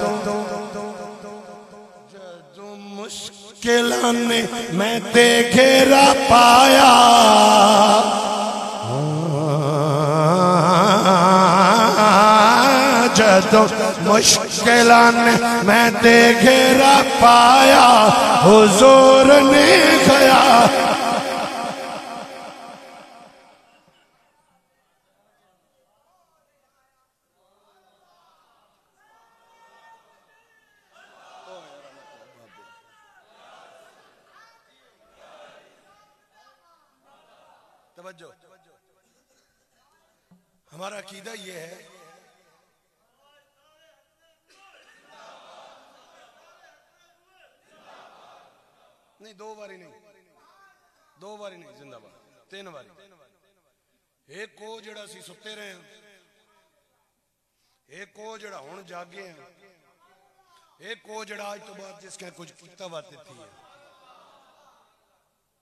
मुश्किलां ने मैं ते घेरा पाया, जदों मुश्किलां ने मैं ते घेरा पाया हुजूर ने ख्याल। हमारा अकीदा ये है, नहीं दो बारी नहीं, दो बारी नहीं, जिंदाबाद तीन बारी। एक को जड़ा सी सुते रहे हैं, एक को जड़ा हुण जागे हैं, एक को जड़ा आज तो बाद जिसके कुछ किता बातें थी।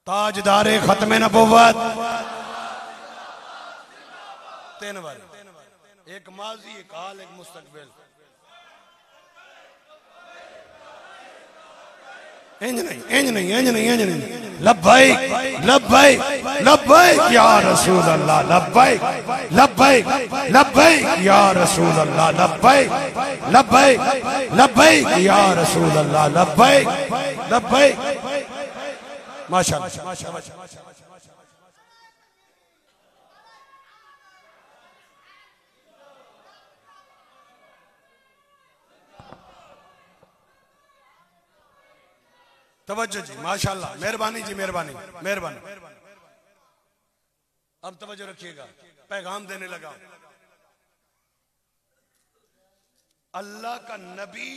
ताजदारे खत्मे नबुव्वत तीन बारी, एक माजी, एक हाल, एक मुस्तकबिल। इंज नहीं, इंज नहीं, इंज नहीं, इंज नहीं। लब्बैक लब्बैक लब्बैक या रसूल अल्लाह, लब्बैक लब्बैक लब्बैक या रसूल अल्लाह, लब्बैक लब्बैक लब्बैक या रसूल अल्लाह, लब्बैक लब्बैक। माशाअल्लाह माशाअल्लाह। तवज्जो जी, माशाल्लाह, मेहरबानी जी, मेहरबानी मेहरबानी। अब तवज्जो रखिएगा, पैगाम देने लगा। अल्लाह का नबी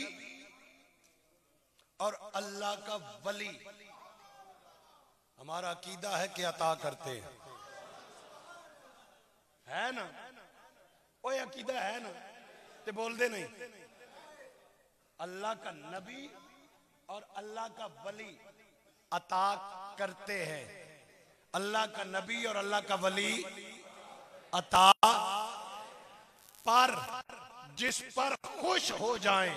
और अल्लाह का वली। हमारा अकीदा है कि अता करते हैं, है ना? ओए अकीदा है ना? ते बोल दे नहीं। अल्लाह का नबी और अल्लाह का वली अता करते हैं। अल्लाह का नबी और अल्लाह का वली अता, पर जिस पर खुश हो जाएं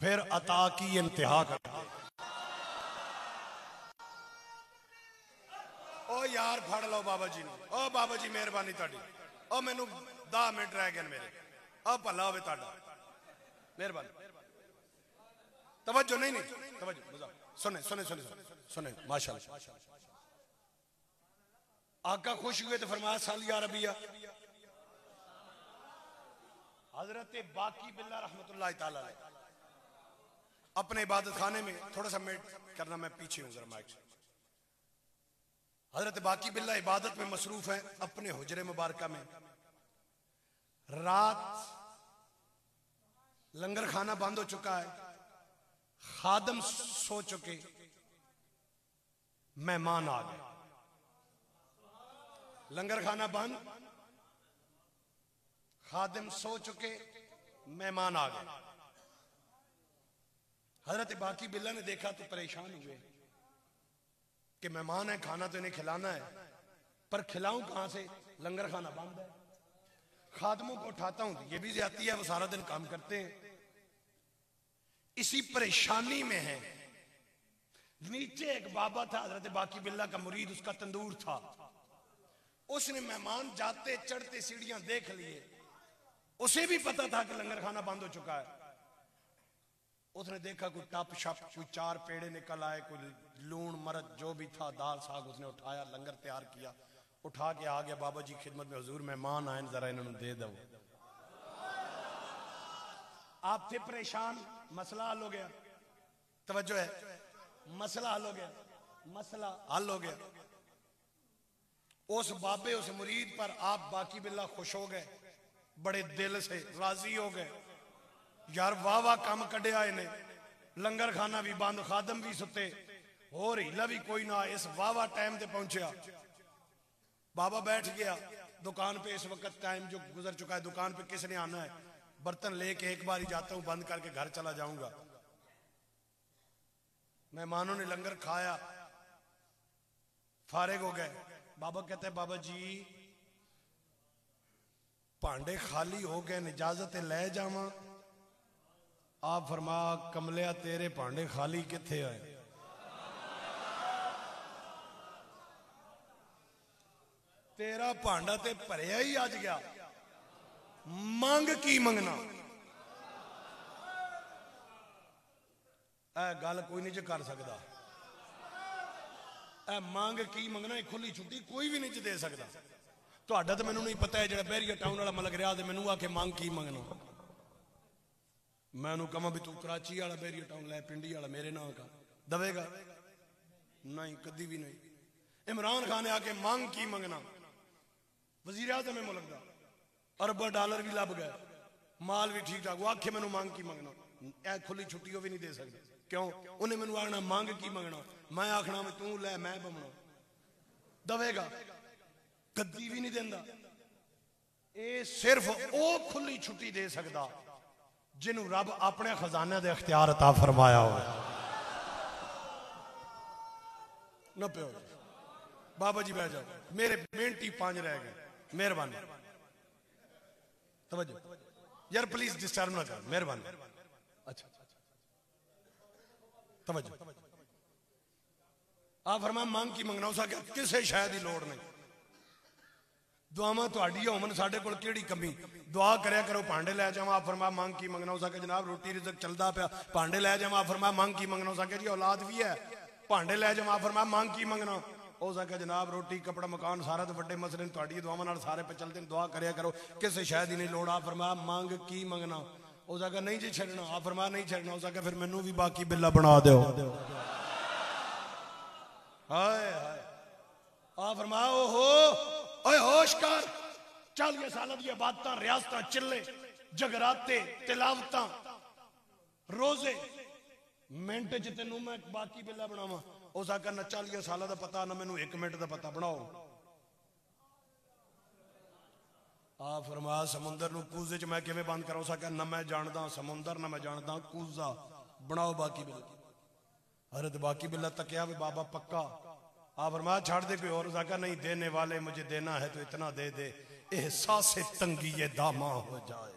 फिर अता की इंतहा कर। ओ यार फड़ लो बाबा जी ने। ओ बाबा जी मेहरबानी ताड़ी। ओ मैनू 10 मिनट रह गए मेरे। ओ भला होवे ताड़ा, मेहरबानी। तवज्जो नहीं नहीं तवज्जो, सुने सुने सुने सुने माशाल्लाह। आका खुश हुए तो फरमाया सालिया रबिया। हजरत बाकी बिल्ला रहमतुल्लाह ताला अलैह अपने इबादत खाने में, थोड़ा सा मिनट करना, मैं पीछे हूं जरा माइक से। हजरत बाकी बिल्ला इबादत में मसरूफ है अपने हुजरे मुबारका में। रात लंगर खाना बंद हो चुका है, खादम सो चुके, मेहमान आ गए। लंगर खाना बंद, खादिम सो चुके, मेहमान आ गए। हजरत बाकी बिल्ला ने देखा तो परेशान हुए कि मेहमान है, खाना तो इन्हें खिलाना है, पर खिलाऊं कहां से? लंगर खाना बंद है। खादमों को उठाता हूं, ये भी ज्यादती है, वो सारा दिन काम करते हैं। इसी परेशानी में है। नीचे एक बाबा था हजरत बाकी बिल्ला का मुरीद, उसका तंदूर था। उसने मेहमान जाते चढ़ते सीढ़ियां देख लिए। उसे भी पता था कि लंगर खाना बंद हो चुका है। उसने देखा कोई टप शप, कोई 4 पेड़े निकल आए, कोई लूण मरच जो भी था, दाल साग उसने उठाया, लंगर तैयार किया, उठा के आ गया बाबा जी खिदमत में। हुजूर मेहमान आए, जरा इन्होंने दे दो। आप थे परेशान, मसला हल हो गया। तवज्जो है, मसला हल हो गया, मसला हल हो गया। उस बाबे उस मुरीद पर आप बाकी बिल्ला खुश हो गए, बड़े दिल से राजी हो गए। यार वाह वाह काम कढ़िया इन्हें, लंगर खाना भी बंद, खादम भी सुते, और हीला भी कोई ना। इस वाह वाह टाइम पे पहुंचा, बाबा बैठ गया दुकान पे। इस वक्त टाइम जो गुजर चुका है, दुकान पे किसने आना है? बर्तन लेके एक बार ही जाता हूं, बंद करके घर चला जाऊंगा। मेहमानों ने लंगर खाया, फारिग हो गए। बाबा कहते हैं बाबा जी भांडे खाली हो गए, इजाजत ले जावा? आप फरमा कमलिया तेरे भांडे खाली किथे आए? तेरा भांडा ते भरिया ही अज गया, मंग की मंगना? ऐ गल कोई नहीं कर सकता। ऐ मंग की मंगना, खुली छुट्टी कोई भी नहीं दे सकता। तो तो मैनू नहीं पता है, जो बहरिया टाउन वाला मलक रहा तो मैनू आके मंग की मंगना। मैं कहा भी तू कराची वाला बहरिया टाउन लै, पिंडी वाला मेरे नाम का दवेगा? नहीं, कदी भी नहीं। इमरान खान ने आके मंग की मंगना, वजीर आजम है मुल्क का, अरब डॉलर भी लभ गए, माल भी ठीक ठाक, वो आखे मैनू मंग की मंगना। ऐ खुली छुट्टी भी नहीं दे सकते। क्यों? उन्हें मैनू आखना मंग की मंगना, मैं आखना मैं तू लै मैं बमना, दवेगा? कदी भी नहीं देंदा। ये सिर्फ वो खुली छुट्टी दे सकता जिन्हों रब अपने खजाने दे इख्तियार अता फरमाया हो। न प्यो बाबा जी बैठ जाओ, मेरे मिनट ही 5 रह गए, मेहरबानी। तवज्जो यार, प्लीज डिस्टर्ब ना कर, मेहरबानी। अच्छा तवज्जो। आप फरमा मांग की मंगना, उसा किसी शायद की लोड़ नहीं। दुआवां तुहाडियां होवन, साडे कोल किहड़ी कमी? दुआ करया करो, भांडे लै जावां। आप फरमा मांग की मंगना, उसा जनाब रोटी रिज़्क चलदा पिया, भांडे लै जावां। आप फरमा मांग की मंगना, उसा जी औलाद भी है, भांडे लै जावां। आप फरमा मांग की मंगना, उसा जनाब रोटी कपड़ा मकान सारा तो बड़े मसले तुहाडी दुआवां नाल सारे पे चलते हैं, दुआ करया करो, किसी शायद ही नहीं लोड़। आप फरमा मांग की मंगना, उसा नहीं जी छड़ना। आप फरमा नहीं छड़ना, उसा फिर मैनू भी बाकी बिल्ला बना दो। हाय हाय। आप फरमा ओहो ओए होश कर, 40 साल दी बात, रियासत चिल्ले जगराते तिलावत रोजे मिनट च तेनू मैं बाकी बिल्ला बनावा। उस आखा ना 40 साल का पता ना मैनू 1 मिनट का पता बनाओ। आ फरमा समुंदर नू कूजे च मैं किवें बंद करा। उस आखा ना मैं जानदा समुंदर ना मैं जानदा कूजा बनाओ बाकी बिल्ला। हरत बाकी बिल्ला तकिया भी बाबा पक्का। आ फरमा छाड़ दे कोई और। उस आखा नहीं देने वाले मुझे देना है तो इतना दे दे एहसास तंगी ये दामा हो जाए।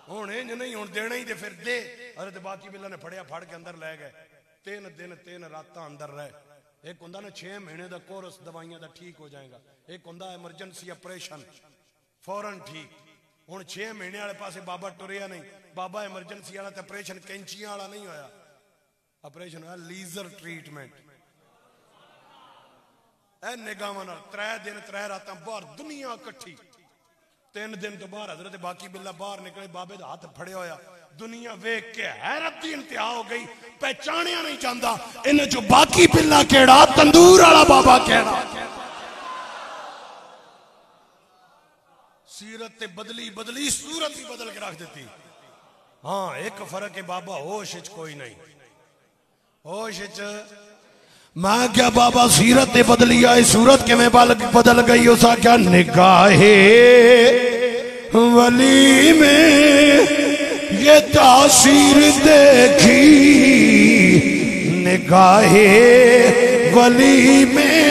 हूं इंज नहीं हूं देना ही तो फिर दे। अरे तो बाकी बिल्ला ने फड़िया फड़ के अंदर लै गए। 3 दिन 3 रात अंदर रहे। एक होंदा ना 6 महीने का कोर्स दवाइयां का ठीक हो जाएगा। एक होंदा एमरजेंसी ऑपरेशन फौरन ठीक। हूं 6 महीने वाले पासे बाबा टुरिया नहीं। बाबा एमरजेंसी वाला तो ऑपरेशन कैंचियां वाला नहीं होया। ऑपरेशन होया लीजर ट्रीटमेंट। ए निगाहां नाल 3 दिन 3 रात बाहर दुनिया इकट्ठी। 3 दिन तो बाहर हजरत बाकी बिल्ला बाहर निकले। बाबे का हाथ फड़े होया। दुनिया वेख के हैरत की इंतहा हो गई। पहचानिया नहीं जाता इन्हें जो बाकी बिल्ला केड़ा तंदूर वाला बाबा केड़ा। सीरत ते बदली बदली सूरत ही बदल के रख देती। हाँ एक फर्क है बाबा होश च कोई नहीं। होश च मैं क्या बाबा सीरत ते बदली आई सूरत किवें बदल गई। उसा क्या निगाहे वली में ये तासीर देखी। निगाहे वली में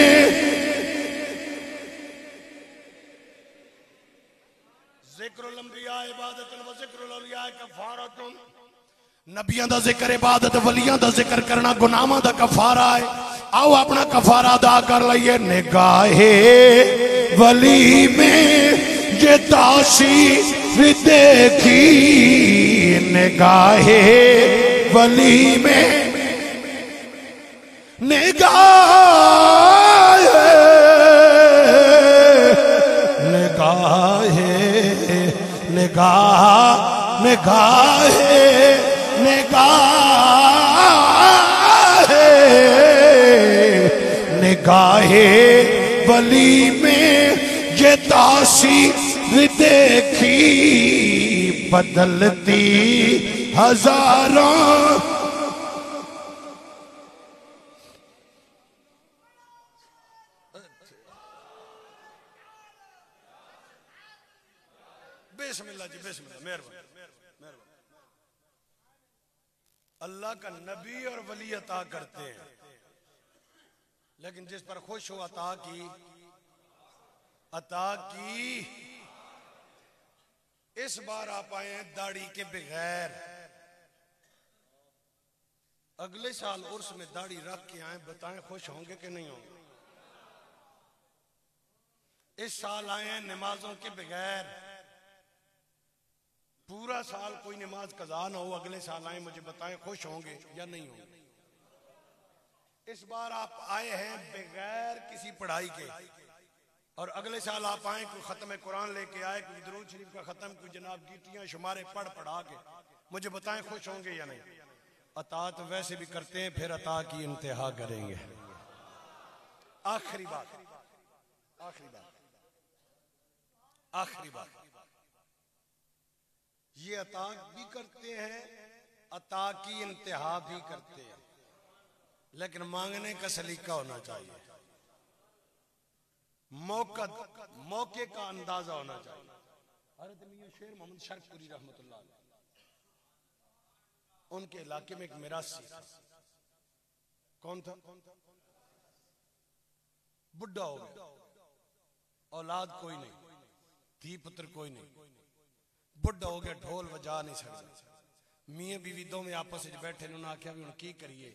जिक्रुल अंबिया इबादतुन व जिक्रुल औलिया कफारतुन। नबियां दा जिक्र इबादत वलियां दा जिक्र करना गुनाहां दा कफारा है। आओ अपना कफारा अदा कर लइए। निगाहे वली में ये तासीर देखी। निगाहे वली में निगाहे निगाहे निगाह निगाहे निगाहे निगाहे वली में ये तासीर देखी। बदलती हजारों बिस्मिल्लाह जी बिस्मिल्लाह मेहरबानी। अल्लाह का नबी और वली अता करते हैं लेकिन जिस पर खुश हो अता की इस बार आप आए हैं दाढ़ी के बगैर। अगले साल उर्स में दाढ़ी रख के आए। बताएं खुश होंगे कि नहीं होंगे। इस साल आए हैं नमाजों के बगैर। पूरा साल कोई नमाज कज़ा ना हो। अगले साल आए मुझे बताएं खुश होंगे या नहीं होंगे। इस बार आप आए हैं बगैर किसी पढ़ाई के और अगले साल आप आए कोई खत्म कुरान लेके आए कोई दुरूद शरीफ का खत्म कोई जनाब गीतियां शुमारे पढ़ा के। मुझे बताएं खुश होंगे या नहीं। अता तो वैसे भी करते हैं फिर अता की इंतहा करेंगे। आखिरी बात ये अता भी करते हैं अता की इंतहा भी करते हैं लेकिन मांगने का सलीका होना चाहिए। मौके का अंदाजा होना चाहिए। हज़रत मियां शेर मोहम्मद शरफपुरी रहमतुल्लाह अलैह उनके इलाके में एक मिरासी कौन था। बुढ़ा हो गया औलाद कोई नहीं धी पुत्र कोई नहीं। बुढ़ा हो गया ढोल बजा नहीं सकता। मियां बीवी दोवें आपस में बैठे उन्होंने आख्या भी हुण की करिए।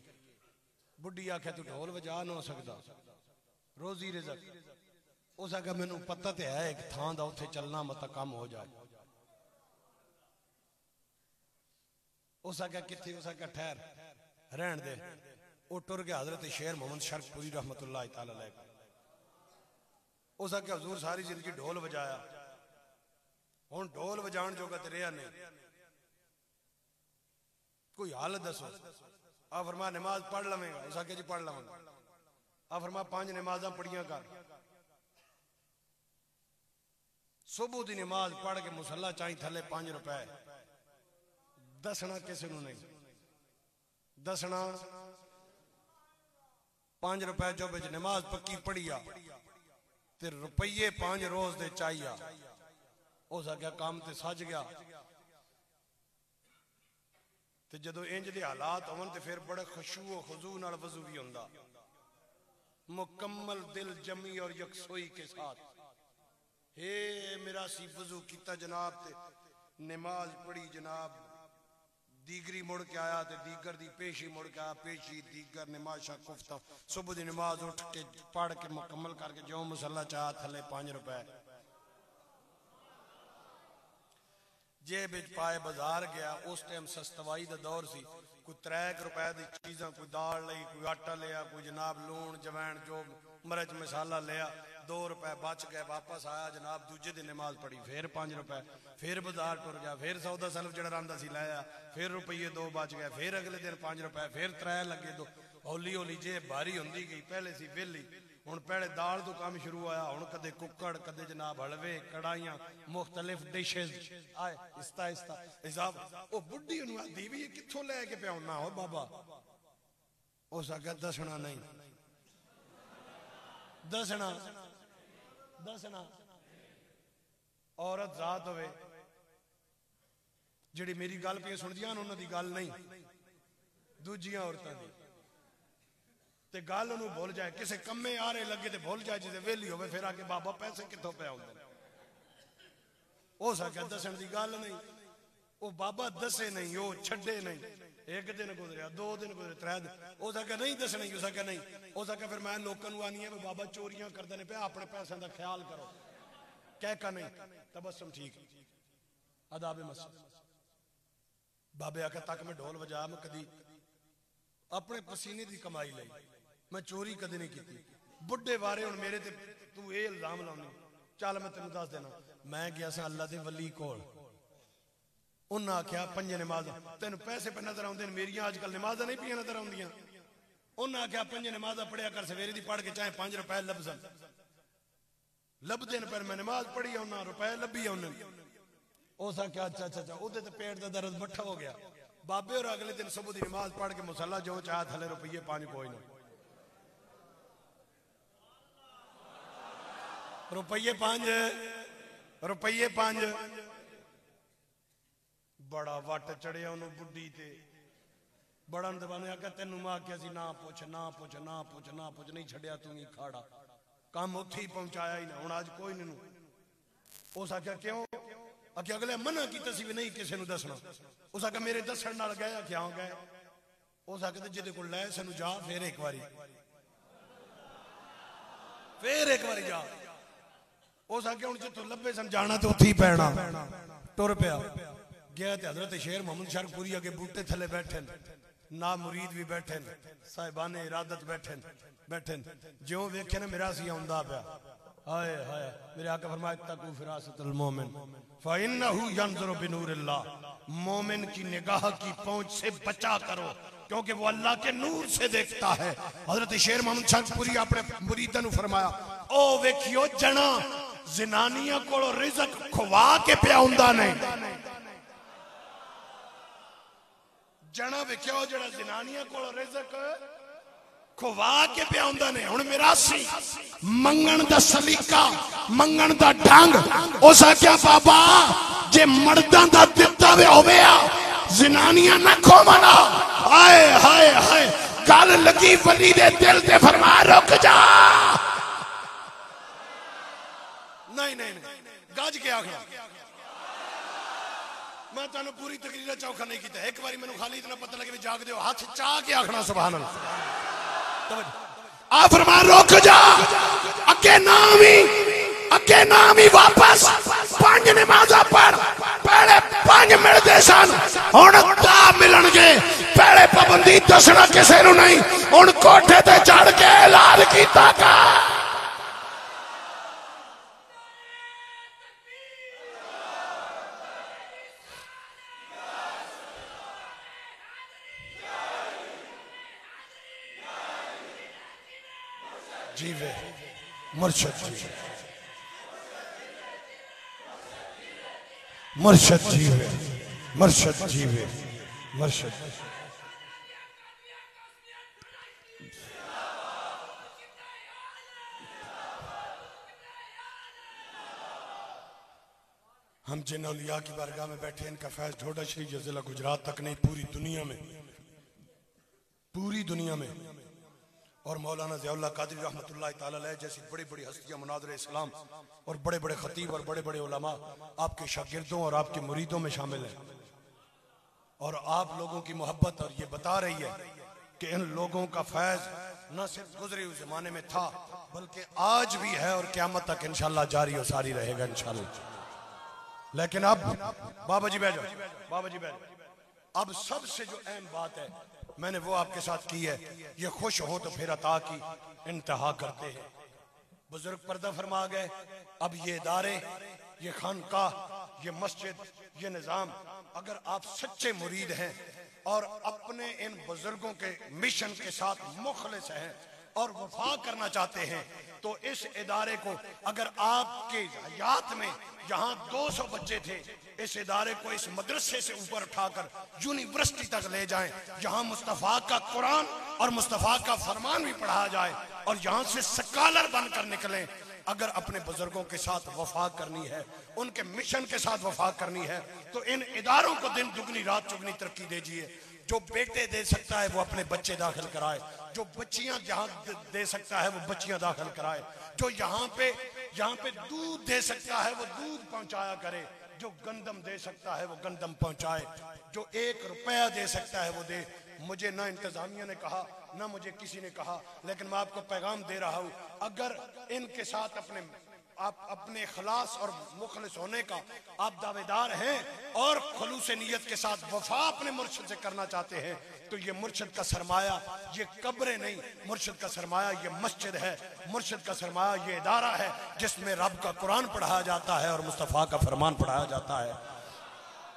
बुढ़ी आख्या तू ढोल बजा नहीं सकता रोजी रिजक। उस आख्या मैनू पता तो है एक थां दा उत्थे चलना मत कम हो जाए। उस आख्या किथे। उस आख्या ठहर रहन दे। वो टुर गया हजरत शेर मोहम्मद शरफपुरी रहमतुल्लाह तआला अलैह। उस आख्या हुजूर सारी जिंदगी ढोल बजाया हुण ढोल बजाण जोगा ते रहा नहीं कोई हाल दसो। आ फरमा नमाज पढ़ लवेगा। उस आख्या जी पढ़ लवांगा। आ फरमा 5 नमाज़ां पढ़ियां कर सुबह की नमाज पढ़ के मुसल्ला चाही थले 5 रुपए दसना किसी को नहीं दसना 5 रुपए जो बिच नमाज पक्की पढ़ी आ ते रुपये 5 रोज दे चाहिए हो सका काम ते सज गया ते जदों इंज दे हालात होवन ते फिर बड़े खुशू खुजू नाल वजू भी हुंदा मुकम्मल दिल जमी और यकसोई के साथ हे मेरा सी वजू किता जनाब ते नमाज पढ़ी जनाब दीगरी मुड़ के आया ते दीगर दी पेशी मुड़ के आया पेशी दीगर नमाज़ा कुफ्ता सुबह दी नमाज उठ के पढ़ के मुकम्मल करके जो मुसल्ला चाह थले 5 रुपए जेब विच पाए बाजार गया उस टाइम सस्तवाई दा दौर सी कोई 3 रुपए दी चीज़ां कोई दाल लई कोई आटा लिया कोई जनाब लूण जवैन जो मिर्च मसाला लिया 2 रुपए बच गए वापस आया जनाब दूजे दिन नमाज पढ़ी फिर 5 रुपए फिर बाजार टुर गया फिर सौदा सल्फ जड़ा रहा सी लाया फिर रुपये 2 बच गए फिर अगले दिन 5 रुपए फिर 3 लगे 2 हौली हौली जेब भारी होंदी गई पहले सी वेली हुण पहले दाल तो काम शुरू होया हुण कदे कुक्कड़ कदे जनाब हलवे कड़ाइयां मुख्तलिफ डिशेज आए इस्ता इस्ता हिसाब ओ बुढ़ी नु आंदी भी कित्थों लेके पे आउना हो बाबा उस आगे दसना नहीं दसना दसना औरत जात होवे जिहड़ी मेरी गल पे सुनदियां उन्हां दी गल नहीं दूजियां औरतां दी ते गल उन्होंने भूल जाए किसी कम्मे आ रहे लगे तो भूल जाए जिसे वेली हो फिर आके बाबा पैसे कितों पे आउंदे हो सके दसन की गल नहीं वो बाबा दसे नहीं वो छड़े नहीं एक दिन गुजरिया 2 दिन गुजरे 3 दिन हो सके नहीं दसना हो सके नहीं हो सके फिर मैं लोगों को आनी है बाबा चोरियां करते हैं पे अपने पैसों का ख्याल करो कह का नहीं तबस्सुम ठीक अदाब मस्जिद बाबे आके तक मैं ढोल बजा मैं कदी अपने पसीने की कमाई ली मैं चोरी कदे नहीं की बुढ़े बारे हुण मेरे ते तू ये इल्जाम लाउनी चल मैं तेन दस देना मैं गया सा अल्लाह दे वली कोल उन्हें आख्या 5 नमाज तेन पैसे पे नजर आउंदे मेरियां अजकल नमाज़ां नहीं पियां नजर आउंदियां उन्हें आख्या 5 नमाज़ां पढ़िया कर सवेरे दी पढ़ के चाहे 5 रुपए लभसन लभदे न पर मैं नमाज पढ़ी आउना रुपए लभी आउने उस आख्या अच्छा अच्छा अच्छा ओदे ते पेट दा दर्द बट्ठा हो गया बाबे और अगले दिन सुबह की नमाज पढ़ के मुसल्ला जो चाह थले रुपये 5 कोई ना रुपये 5 बड़ा वट चढ़िया उन्होंने बुढ़ी ते बड़ा दबाने आख्या तेन मैं आख्या सी ना पुछ ना पुछ ना पुछ ना पुछ नहीं छड़िया तू ही खाड़ा काम उत्थे ही पहुंचाया ही ना हुण अज कोई नहीं उस आख्या क्यों आख्या अगले मना किया सी भी नहीं किसी को दसना उस आख्या मेरे दसन नाल गए आख्या गए उस आख्या जिदे कोल लै सानू जा फिर एक बारी जा उस आख्या हुण जिथों लभे सन जाना तो उत्थे ही पैना टुर पिया गया ते हजरत शेर मोहम्मद शरफपुरी अगे बूटे थले बैठे ना मुरीद भी बैठे साहिबाने इरादत बैठे ज्यों वेखे ना मेरा सी आउंदा पिया हाय हाय मेरे आका फरमाया तकू फिरासतुल मोमिन फइन्नहु यंजुरु बिनूरिल्लाह मोमिन की निगाह की पहुंच से बचा करो क्योंकि वो अल्लाह के नूर से देखता है हजरत शेर मोहम्मद शरफपुरी अपने मुरीदां नु फरमाया ओ वेखियो जना जनानियां कोलों रिज़्क खुवा के पिया हुंदा नहीं जना वेखियो जड़ा जनानियां कोलों रिज़्क खुवा के पिया हुंदा नहीं हुण मिरासी मंगण दा सलीका मंगण दा ढंग उस आख्या बाबा जे मर्दां दा दित्ता वे होवे जनानियां ना खोवना हाय हाय हाय गल लगी वली दे दिल ते फरमा रुक जा नहीं नहीं गज के आखना मैं तेन पूरी तकरीर चौखा नहीं किया एक बार मैंने खाली इतना पता लगे जाग दो हाथ चाह के आखना सुभान अल्लाह आ फरमा रुक जा अगे नाम ही वापस 5 नमाज़ां पढ़ पहले 5 मिलते सन हुण 10 मिलणगे पहले पाबंदी दसना किसी नूं नहीं हुण कोठे ते चढ़ के ऐलान कीता का जीवे मुर्शिद जी मुर्शद जीवे, मुर्शद जीवे, मुर्शद। हम जिन औलिया की बारगाह में बैठे, इनका फैज ढोडा शरीफ जिला गुजरात तक नहीं, पूरी दुनिया में, पूरी दुनिया में। और मौलाना ज़ियाउल्लाह कादरी रहमतुल्लाह ताला अलैह जैसी बड़ी बड़ी हस्तियां मुनाज़िर इस्लाम और बड़े बड़े खतीब और बड़े बड़े उलमा आपके शागिर्दों और आपके मुरीदों में शामिल हैं। और आप लोगों की मोहब्बत और ये बता रही है कि इन लोगों का फैज न सिर्फ गुजरे हुए जमाने में था बल्कि आज भी है और क़यामत तक इंशाअल्लाह जारी और सारी रहेगा इंशाअल्लाह। लेकिन अब बाबा जी बैठ जाओ, बाबा जी बैठ जाओ। अब सबसे जो अहम बात है मैंने वो आपके साथ की है, ये खुश हो तो फिर अता की इंतहा करते हैं। बुजुर्ग पर्दा फरमा गए। अब ये इदारे, ये खानकाह, ये मस्जिद, ये निज़ाम, अगर आप सच्चे मुरीद हैं और अपने इन बुजुर्गों के मिशन के साथ मुखलिस हैं और वफा करना चाहते हैं तो इस इदारे को, अगर आपके हयात में जहां 200 बच्चे थे, इस इदारे को इस मदरसे से ऊपर उठाकर यूनिवर्सिटी तक ले जाएं, जहां मुस्तफा का कुरान और मुस्तफा का फरमान भी पढ़ाया जाए और यहां से स्कॉलर बनकर निकलें। अगर अपने बुजुर्गों के साथ वफा करनी है, उनके मिशन के साथ वफा करनी है, तो इन इदारों को दिन दुगनी रात चुगनी तरक्की दीजिए। जो बेटे दे सकता है वो अपने बच्चे दाखिल कराए, जो बच्चियां जहां दे सकता है वो बच्चियां दाखिल कराए, जो यहाँ पे दूध दे सकता है वो दूध पहुंचाया करे, जो गंदम दे सकता है वो गंदम पहुंचाए, जो 1 रुपया दे सकता है वो दे। मुझे ना इंतजामिया ने कहा ना मुझे किसी ने कहा, लेकिन मैं आपको पैगाम दे रहा हूं, अगर इनके साथ आप अपने खलास और मुखलिस होने का आप दावेदार हैं और खुलूस नियत के साथ वफा अपने मुर्शिद से करना चाहते हैं, तो ये मुर्शिद का सरमाया ये कब्रें नहीं, मुर्शिद का सरमाया ये मस्जिद है, मुर्शिद का सरमाया ये इदारा है जिसमें रब का कुरान पढ़ाया जाता है और मुस्तफ़ा का फरमान पढ़ाया जाता है।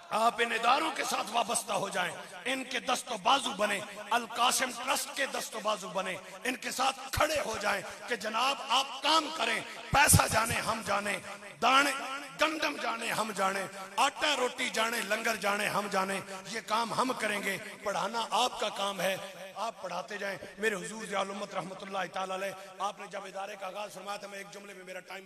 आप इन इदारों के साथ वाबस्ता हो जाएं, इनके दस्तो बाजू बने, अल कासिम ट्रस्ट के दस्तो बाजू बने, इनके साथ खड़े हो जाएं कि जनाब आप काम करें, पैसा जाने हम जाने, दाने गंदम जाने हम जाने, आटा रोटी जाने, लंगर जाने हम जाने, ये काम हम करेंगे। पढ़ाना आपका काम है, आप पढ़ाते जाएं। मेरे हुजूर ज़ियाउल उम्मत रहमतुल्लाह ताला अलैह, आपने जब इदारे का आगाज फरमाया था, मैं एक जुमले में, मेरा टाइम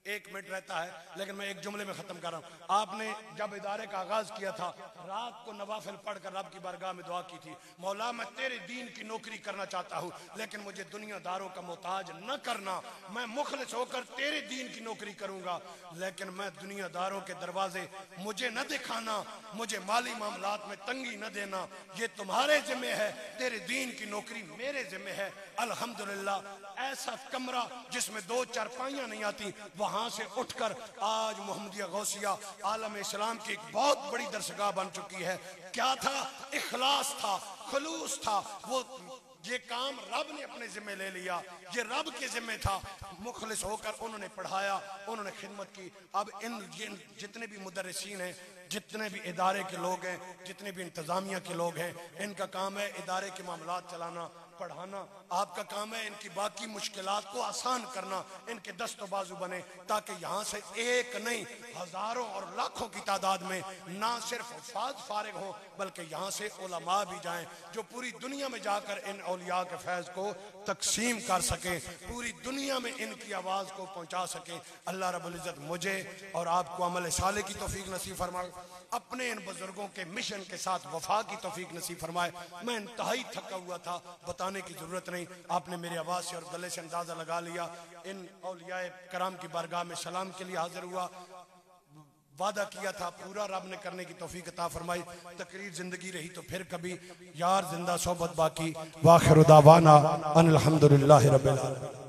1 मिनट रहता है लेकिन मैं एक जुमले में खत्म कर रहा हूं। आपने जब इदारे का आगाज किया था, रात को नवाफिल पढ़कर रब की बारगाह में दुआ की थी, मौला मैं तेरे दीन की नौकरी करना चाहता हूं लेकिन मुझे दुनियादारों का मोहताज न करना, मैं मुखलिस होकर तेरे दीन की नौकरी करूंगा, लेकिन मैं दुनियादारों के दरवाजे मुझे न दिखाना, मुझे माली मामलात में तंगी न देना, ये तुम्हारे जिम्मे है, तेरे दीन की नौकरी मेरे जिम्मे है। अल्हम्दुलिल्लाह ऐसा कमरा जिसमें 2 चारपाइयां नहीं आती, वहां से उठकर आज मोहम्मदिया गौसिया आलम इस्लाम की एक बहुत बड़ी दरसगाह बन चुकी है। क्या था? इखलास था, खुलूस था, वो ये काम रब ने अपने जिम्मे ले लिया, ये रब के जिम्मे था। मुखलिस होकर उन्होंने पढ़ाया, उन्होंने खिदमत की। अब इन जितने भी मुदर्रिसीन हैं, जितने भी इदारे के लोग हैं, जितने भी इंतजामिया के लोग हैं, इनका काम है इदारे के मामलात चलाना, पढ़ाना। आपका काम है इनकी बाकी मुश्किलात को आसान करना, इनके दस्तो बाजू बने, ताकि यहाँ से एक नहीं हजारों और लाखों की तादाद में ना सिर्फ फाज फारिग हो बल्कि यहाँ से उलमा भी जाएं जो पूरी दुनिया में जाकर इन औलिया के फैज़ को तकसीम कर सके, पूरी दुनिया में इनकी आवाज़ को पहुँचा सके। अल्लाह रब्बुल इज़्ज़त मुझे और आपको अमल साले की तौफीक नसीब फरमाए, अपने इन बुजुर्गों के मिशन के साथ वफा की तौफीक नसीब फरमाए। मैं इंतहाई थका हुआ था, बताने की जरूरत नहीं, आपने मेरी आवाज़ से और गले से अंदाज़ा लगा लिया। इन औलिया कराम की बारगाह में सलाम के लिए हाजिर हुआ, वादा किया था पूरा रब ने करने की तौफीक अता फरमाई। तकरीर जिंदगी रही तो फिर कभी यार जिंदा सोबत बाकी। वाखिर दावाना अनिल हम्दुलिल्लाहि रब्बिल आलमीन।